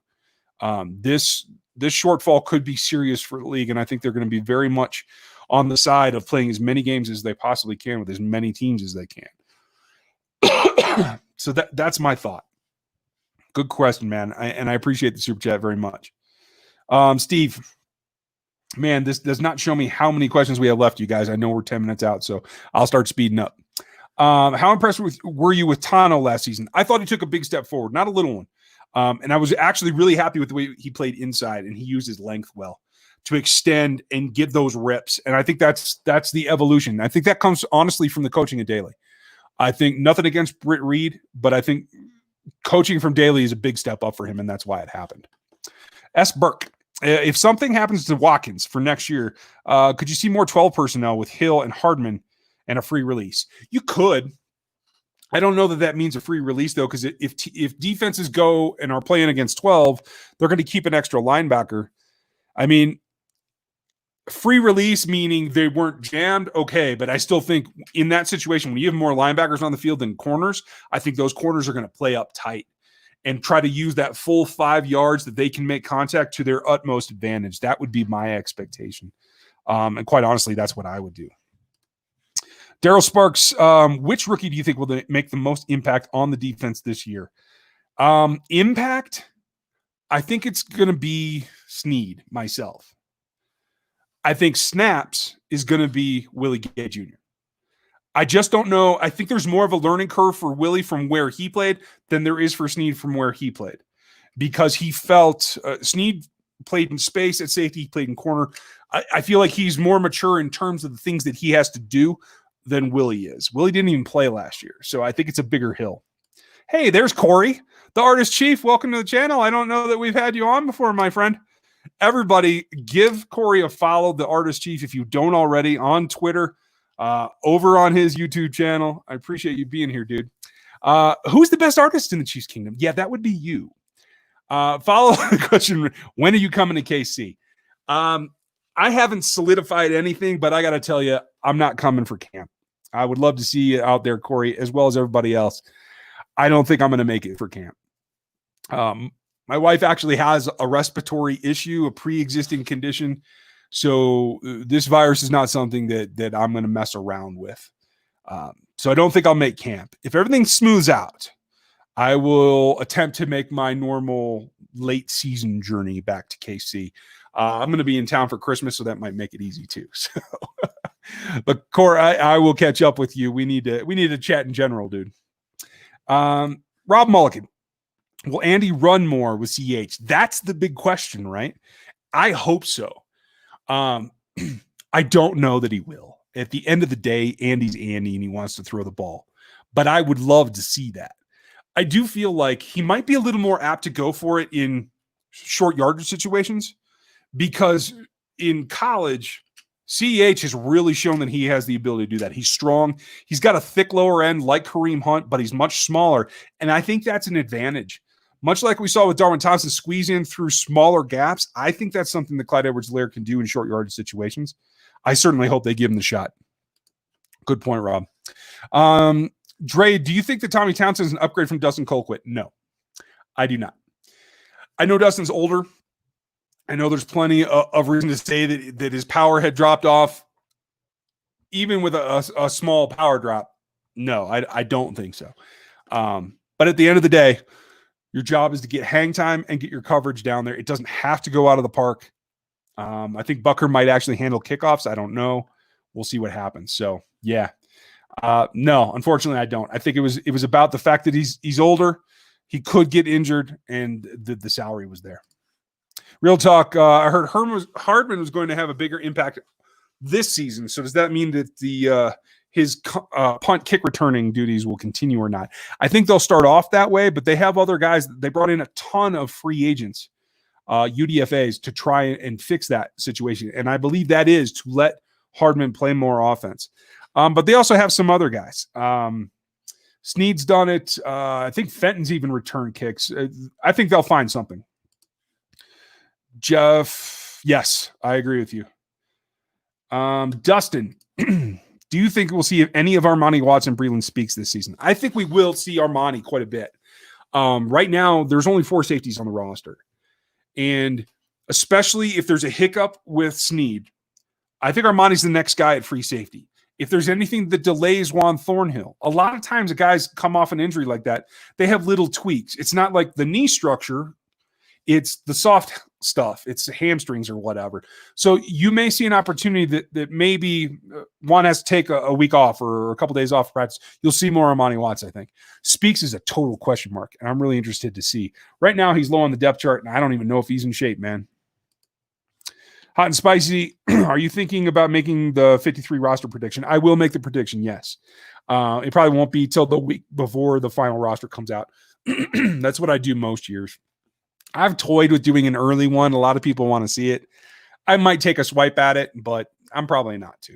This shortfall could be serious for the league, and I think they're going to be very much on the side of playing as many games as they possibly can with as many teams as they can. So that's my thought. Good question, man, and I appreciate the super chat very much. Steve, man, this does not show me how many questions we have left, you guys. I know we're 10 minutes out, so I'll start speeding up. How impressed were you with Tano last season? I thought he took a big step forward, not a little one. And I was actually really happy with the way he played inside, and he used his length well to extend and get those reps. And I think that's the evolution. I think that comes honestly from the coaching of Daly. I think nothing against Reid, but I think coaching from Daly is a big step up for him, and that's why it happened. S. Burke, if something happens to Watkins for next year, could you see more 12 personnel with Hill and Hardman and a free release? You could. I don't know that means a free release, though, because if defenses go and are playing against 12, they're going to keep an extra linebacker. I mean, free release meaning they weren't jammed, okay, but I still think in that situation, when you have more linebackers on the field than corners, I think those corners are going to play up tight and try to use that full 5 yards that they can make contact to their utmost advantage. That would be my expectation. And quite honestly, that's what I would do. Daryl Sparks, which rookie do you think will make the most impact on the defense this year? Impact? I think it's going to be Sneed, myself. I think snaps is going to be Willie Gay Jr. I just don't know. I think there's more of a learning curve for Willie from where he played than there is for Sneed from where he played, because he felt Sneed played in space at safety, he played in corner. I feel like he's more mature in terms of the things that he has to do than Willie is. Willie didn't even play last year, so I think it's a bigger hill. Hey, there's Corey, the Artist Chief. Welcome to the channel. I don't know that we've had you on before, my friend. Everybody, give Corey a follow, the Artist Chief, if you don't already, on Twitter, over on his YouTube channel. I appreciate you being here, dude. Who's the best artist in the Chiefs Kingdom? Yeah, that would be you. Follow the question, when are you coming to KC? I haven't solidified anything, but I got to tell you, I'm not coming for camp. I would love to see you out there, Corey, as well as everybody else. I don't think I'm going to make it for camp. My wife actually has a respiratory issue, a pre-existing condition. So this virus is not something that I'm going to mess around with. So I don't think I'll make camp. If everything smooths out, I will attempt to make my normal late season journey back to KC. I'm going to be in town for Christmas, so that might make it easy too. So, but Corey, I will catch up with you. We need to chat in general, dude. Rob Mulligan, will Andy run more with CH? That's the big question, right? I hope so. I don't know that he will. At the end of the day, Andy's Andy and he wants to throw the ball, but I would love to see that. I do feel like he might be a little more apt to go for it in short yardage situations, because in college, CEH has really shown that he has the ability to do that. He's strong. He's got a thick lower end like Kareem Hunt, but he's much smaller. And I think that's an advantage. Much like we saw with Darwin Thompson squeeze in through smaller gaps, I think that's something that Clyde Edwards-Helaire can do in short yardage situations. I certainly hope they give him the shot. Good point, Rob. Dre, do you think that Tommy Townsend is an upgrade from Dustin Colquitt? No, I do not. I know Dustin's older. I know there's plenty of reason to say that his power had dropped off, even with a small power drop. No, I don't think so. But at the end of the day, your job is to get hang time and get your coverage down there. It doesn't have to go out of the park. I think Bucker might actually handle kickoffs. I don't know. We'll see what happens. So, yeah. No, unfortunately, I don't. I think it was about the fact that he's older. he could get injured, and the salary was there. Real talk. I heard Hardman was going to have a bigger impact this season. So does that mean that his punt kick returning duties will continue or not? I think they'll start off that way, but they have other guys. They brought in a ton of free agents, UDFAs, to try and fix that situation. And I believe that is to let Hardman play more offense. But they also have some other guys. Snead's done it. I think Fenton's even returned kicks. I think they'll find something. Jeff, yes, I agree with you. Dustin, do you think we'll see any of Armani Watson Breeland Speaks this season? I think we will see Armani quite a bit. Right now, there's only 4 safeties on the roster. And especially if there's a hiccup with Snead, I think Armani's the next guy at free safety. If there's anything that delays Juan Thornhill, a lot of times the guys come off an injury like that, they have little tweaks. It's not like the knee structure. It's the soft stuff. It's hamstrings or whatever. So you may see an opportunity that maybe Juan has to take a week off or a couple days off practice. You'll see more Armani Watts, I think. Speaks is a total question mark, and I'm really interested to see. Right now, he's low on the depth chart, and I don't even know if he's in shape, man. Hot and spicy, are you thinking about making the 53 roster prediction? I will make the prediction, yes. It probably won't be till the week before the final roster comes out. That's what I do most years. I've toyed with doing an early one. A lot of people want to see it. I might take a swipe at it, but I'm probably not to.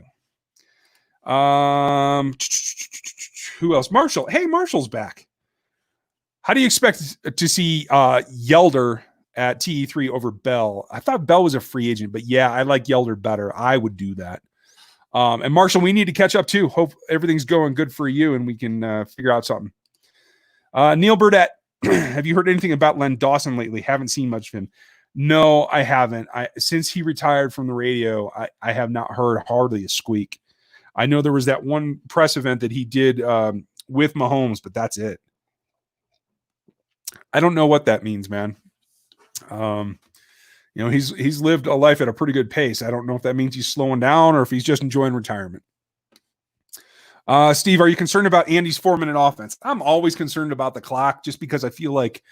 Who else? Marshall. Hey, Marshall's back. How do you expect to see Yelder at TE3 over Bell? I thought Bell was a free agent, but yeah, I like Yelder better. I would do that. And Marshall, we need to catch up too. Hope everything's going good for you and we can figure out something. Neil Burdett, have you heard anything about Len Dawson lately? Haven't seen much of him. No, I haven't. Since he retired from the radio, I have not heard hardly a squeak. I know there was that one press event that he did with Mahomes, but that's it. I don't know what that means, man. He's lived a life at a pretty good pace. I don't know if that means he's slowing down or if he's just enjoying retirement. Steve, are you concerned about Andy's 4-minute offense? I'm always concerned about the clock just because I feel like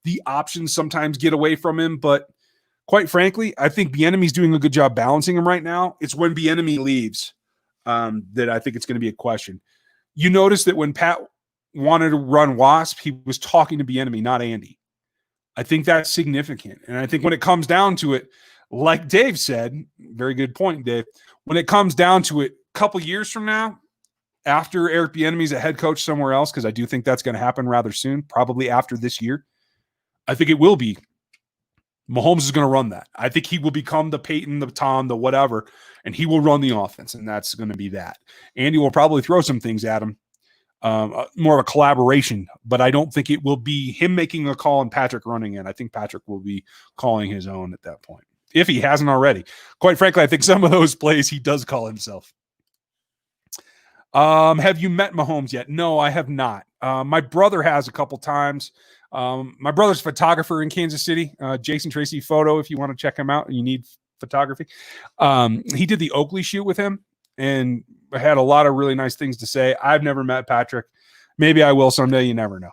the options sometimes get away from him. But quite frankly, I think Bieniemy's doing a good job balancing him right now. It's when Bieniemy leaves that I think it's going to be a question. You notice that when Pat wanted to run Wasp, he was talking to Bieniemy, not Andy. I think that's significant. And I think when it comes down to it, like Dave said, very good point, Dave, when it comes down to it, a couple years from now, after Eric Bieniemy's a head coach somewhere else, because I do think that's going to happen rather soon, probably after this year, I think it will be. Mahomes is going to run that. I think he will become the Peyton, the Tom, the whatever, and he will run the offense, and that's going to be that. Andy will probably throw some things at him, more of a collaboration, but I don't think it will be him making a call and Patrick running in. I think Patrick will be calling his own at that point, if he hasn't already. Quite frankly, I think some of those plays he does call himself. Have you met Mahomes yet? No, I have not. My brother has a couple times. My brother's a photographer in Kansas City, Jason Tracy Photo, if you want to check him out and you need photography. He did the Oakley shoot with him and had a lot of really nice things to say. I've never met Patrick. Maybe I will someday. You never know.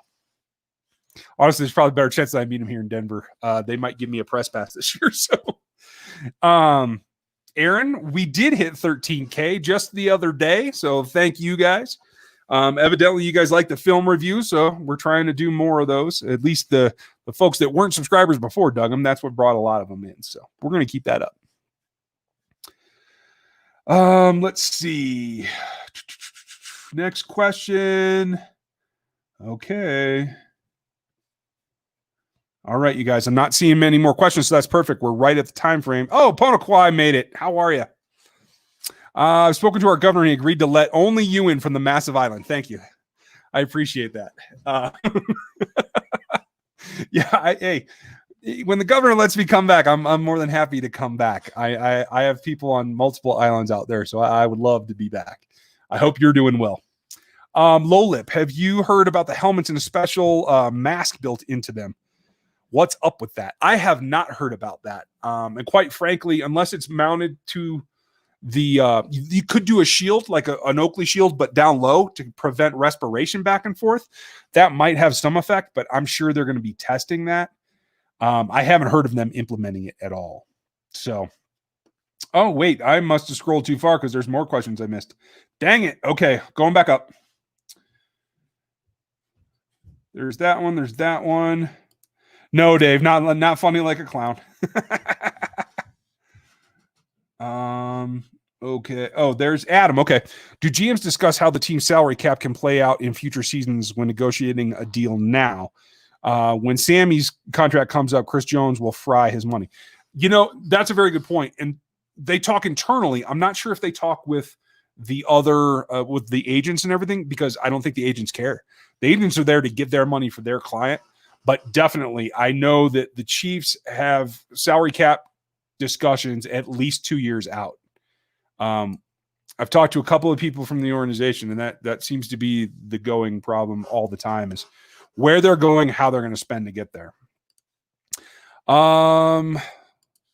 Honestly, there's probably a better chance that I meet him here in Denver. They might give me a press pass this year. So, Aaron, we did hit 13K just the other day, so thank you guys. Evidently, you guys like the film review, so we're trying to do more of those. At least the folks that weren't subscribers before dug them. That's what brought a lot of them in, so we're going to keep that up. Let's see. Next question. Okay. All right, you guys. I'm not seeing many more questions, so that's perfect. We're right at the time frame. Oh, Ponaquai made it. How are you? I've spoken to our governor. He agreed to let only you in from the massive island. Thank you. I appreciate that. Hey, when the governor lets me come back, I'm more than happy to come back. I have people on multiple islands out there, so I would love to be back. I hope you're doing well. Low Lip, have you heard about the helmets and a special mask built into them? What's up with that? I have not heard about that. And quite frankly, unless it's mounted to you could do a shield like an Oakley shield, but down low to prevent respiration back and forth. That might have some effect, but I'm sure they're going to be testing that. I haven't heard of them implementing it at all. So, oh wait, I must have scrolled too far because there's more questions I missed. Dang it. Okay, going back up. There's that one. There's that one. No, Dave, not funny like a clown. Okay. Oh, there's Adam. Okay. Do GMs discuss how the team's salary cap can play out in future seasons when negotiating a deal now? When Sammy's contract comes up, Chris Jones will fry his money. You know, that's a very good point. And they talk internally. I'm not sure if they talk with the other, with the agents and everything, because I don't think the agents care. The agents are there to get their money for their client. But definitely, I know that the Chiefs have salary cap discussions at least 2 years out. I've talked to a couple of people from the organization, and that seems to be the going problem all the time is where they're going, how they're going to spend to get there.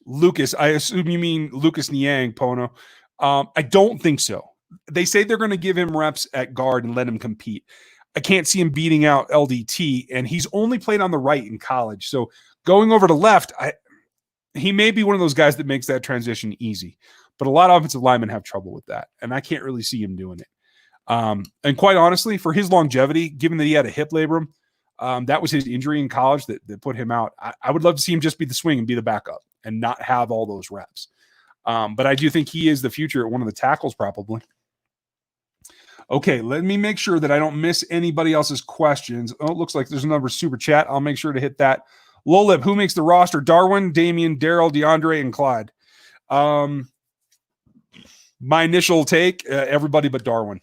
Lucas, I assume you mean Lucas Niang, Pono. I don't think so. They say they're going to give him reps at guard and let him compete. I can't see him beating out LDT, and he's only played on the right in college. So going over to left, he may be one of those guys that makes that transition easy. But a lot of offensive linemen have trouble with that, and I can't really see him doing it. And quite honestly, for his longevity, given that he had a hip labrum, that was his injury in college that put him out. I would love to see him just be the swing and be the backup and not have all those reps. But I do think he is the future at one of the tackles probably. Okay, let me make sure that I don't miss anybody else's questions. Oh, it looks like there's another super chat. I'll make sure to hit that. Lolip, who makes the roster? Darwin, Damian, Daryl, DeAndre, and Clyde. My initial take, everybody but Darwin.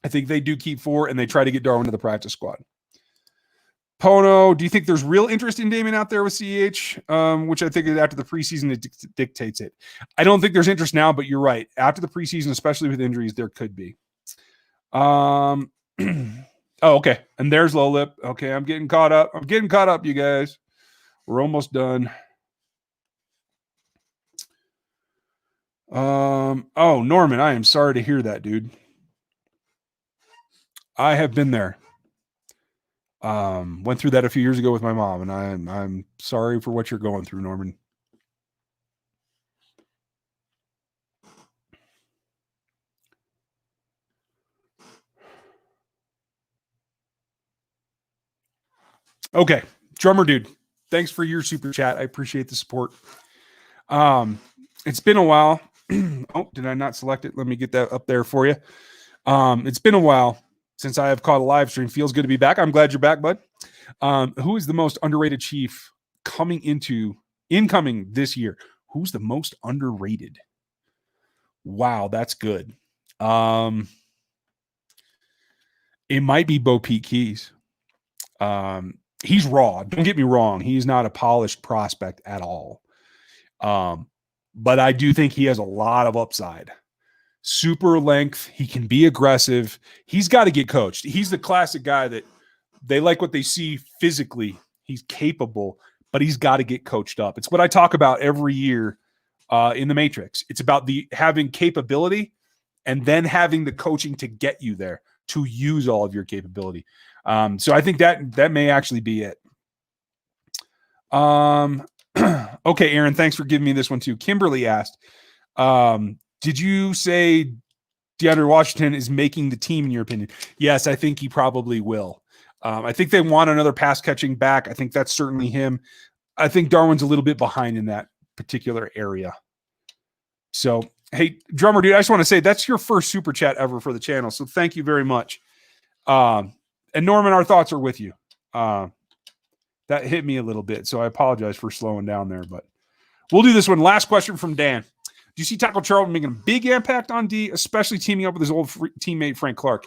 I think they do keep 4, and they try to get Darwin to the practice squad. Pono, do you think there's real interest in Damien out there with CEH? Which I think after the preseason, it dictates it. I don't think there's interest now, but you're right. After the preseason, especially with injuries, there could be. Oh, okay. And there's Low Lip. Okay, I'm getting caught up. You guys. We're almost done. Oh, Norman, I am sorry to hear that, dude. I have been there. Went through that a few years ago with my mom, and I'm sorry for what you're going through, Norman. Okay, drummer dude, thanks for your super chat. I appreciate the support. It's been a while. Oh, did I not select it? Let me get that up there for you. It's been a while since I have caught a live stream. Feels good to be back. I'm glad you're back, bud. Who is the most underrated Chief incoming this year? Who's the most underrated? Wow, that's good. It might be Bo Pete Keys. He's raw. Don't get me wrong. He's not a polished prospect at all. But I do think he has a lot of upside. Super length. He can be aggressive. He's got to get coached. He's the classic guy that they like what they see physically. He's capable, but he's got to get coached up. It's what I talk about every year in the Matrix. It's about having capability and then having the coaching to get you there to use all of your capability. So I think that may actually be it. Okay, Aaron, thanks for giving me this one too. Kimberly asked, did you say DeAndre Washington is making the team in your opinion? Yes, I think he probably will. I think they want another pass catching back. I think that's certainly him. I think Darwin's a little bit behind in that particular area. So, hey, drummer dude, I just want to say that's your first super chat ever for the channel. So thank you very much. And Norman, our thoughts are with you. That hit me a little bit, so I apologize for slowing down there, but we'll do this one. Last question from Dan. Do you see Tackle Charlton making a big impact on D, especially teaming up with his old teammate Frank Clark?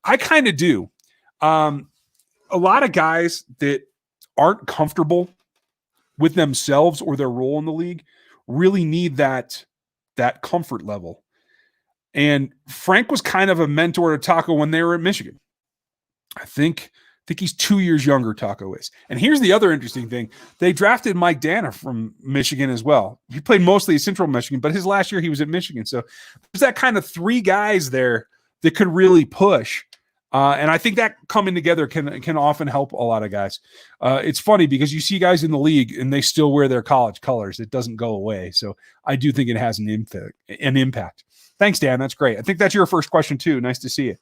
I kind of do. A lot of guys that aren't comfortable with themselves or their role in the league really need that comfort level. And Frank was kind of a mentor to Taco when they were at Michigan. I think think he's 2 years younger, Taco is. And here's the other interesting thing. They drafted Mike Dana from Michigan as well. He played mostly at Central Michigan, but his last year he was at Michigan. So there's that kind of 3 guys there that could really push. And I think that coming together can often help a lot of guys. It's funny because you see guys in the league and they still wear their college colors. It doesn't go away. So I do think it has an impact. Thanks, Dan. That's great. I think that's your first question too. Nice to see you.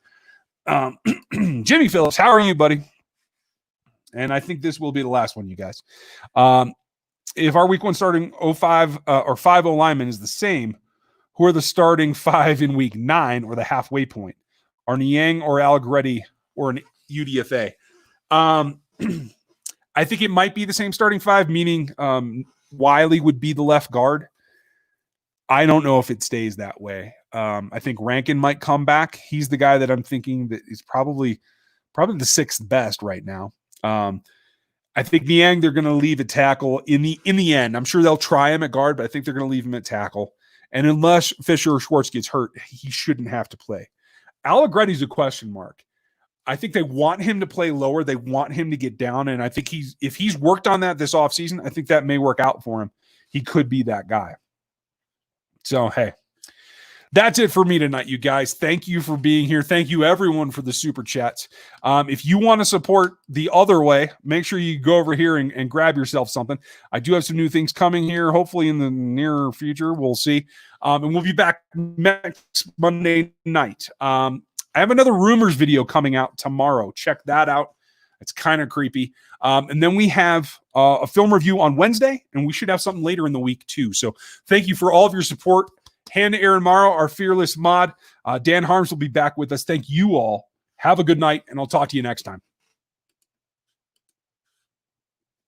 Jimmy Phillips, how are you, buddy? And I think this will be the last one, you guys. If our week 1 starting 05 or 5-0 lineman is the same, who are the starting 5 in week 9 or the halfway point? Are Niang or Allegretti or an UDFA? I think it might be the same starting 5, meaning Wiley would be the left guard. I don't know if it stays that way. I think Rankin might come back. He's the guy that I'm thinking that is probably the 6th best right now. I think Niang, they're going to leave at tackle in the end. I'm sure they'll try him at guard, but I think they're going to leave him at tackle. And unless Fisher or Schwartz gets hurt, he shouldn't have to play. Allegretti's a question mark. I think they want him to play lower. They want him to get down. And I think if he's worked on that this offseason, I think that may work out for him. He could be that guy. So, hey, that's it for me tonight, you guys. Thank you for being here. Thank you, everyone, for the super chats. If you want to support the other way, make sure you go over here and grab yourself something. I do have some new things coming here, hopefully in the near future. We'll see. And we'll be back next Monday night. I have another rumors video coming out tomorrow. Check that out. It's kind of creepy. And then we have a film review on Wednesday, and we should have something later in the week too. So thank you for all of your support. Hand to Aaron Morrow, our fearless mod. Dan Harms will be back with us. Thank you all. Have a good night, and I'll talk to you next time.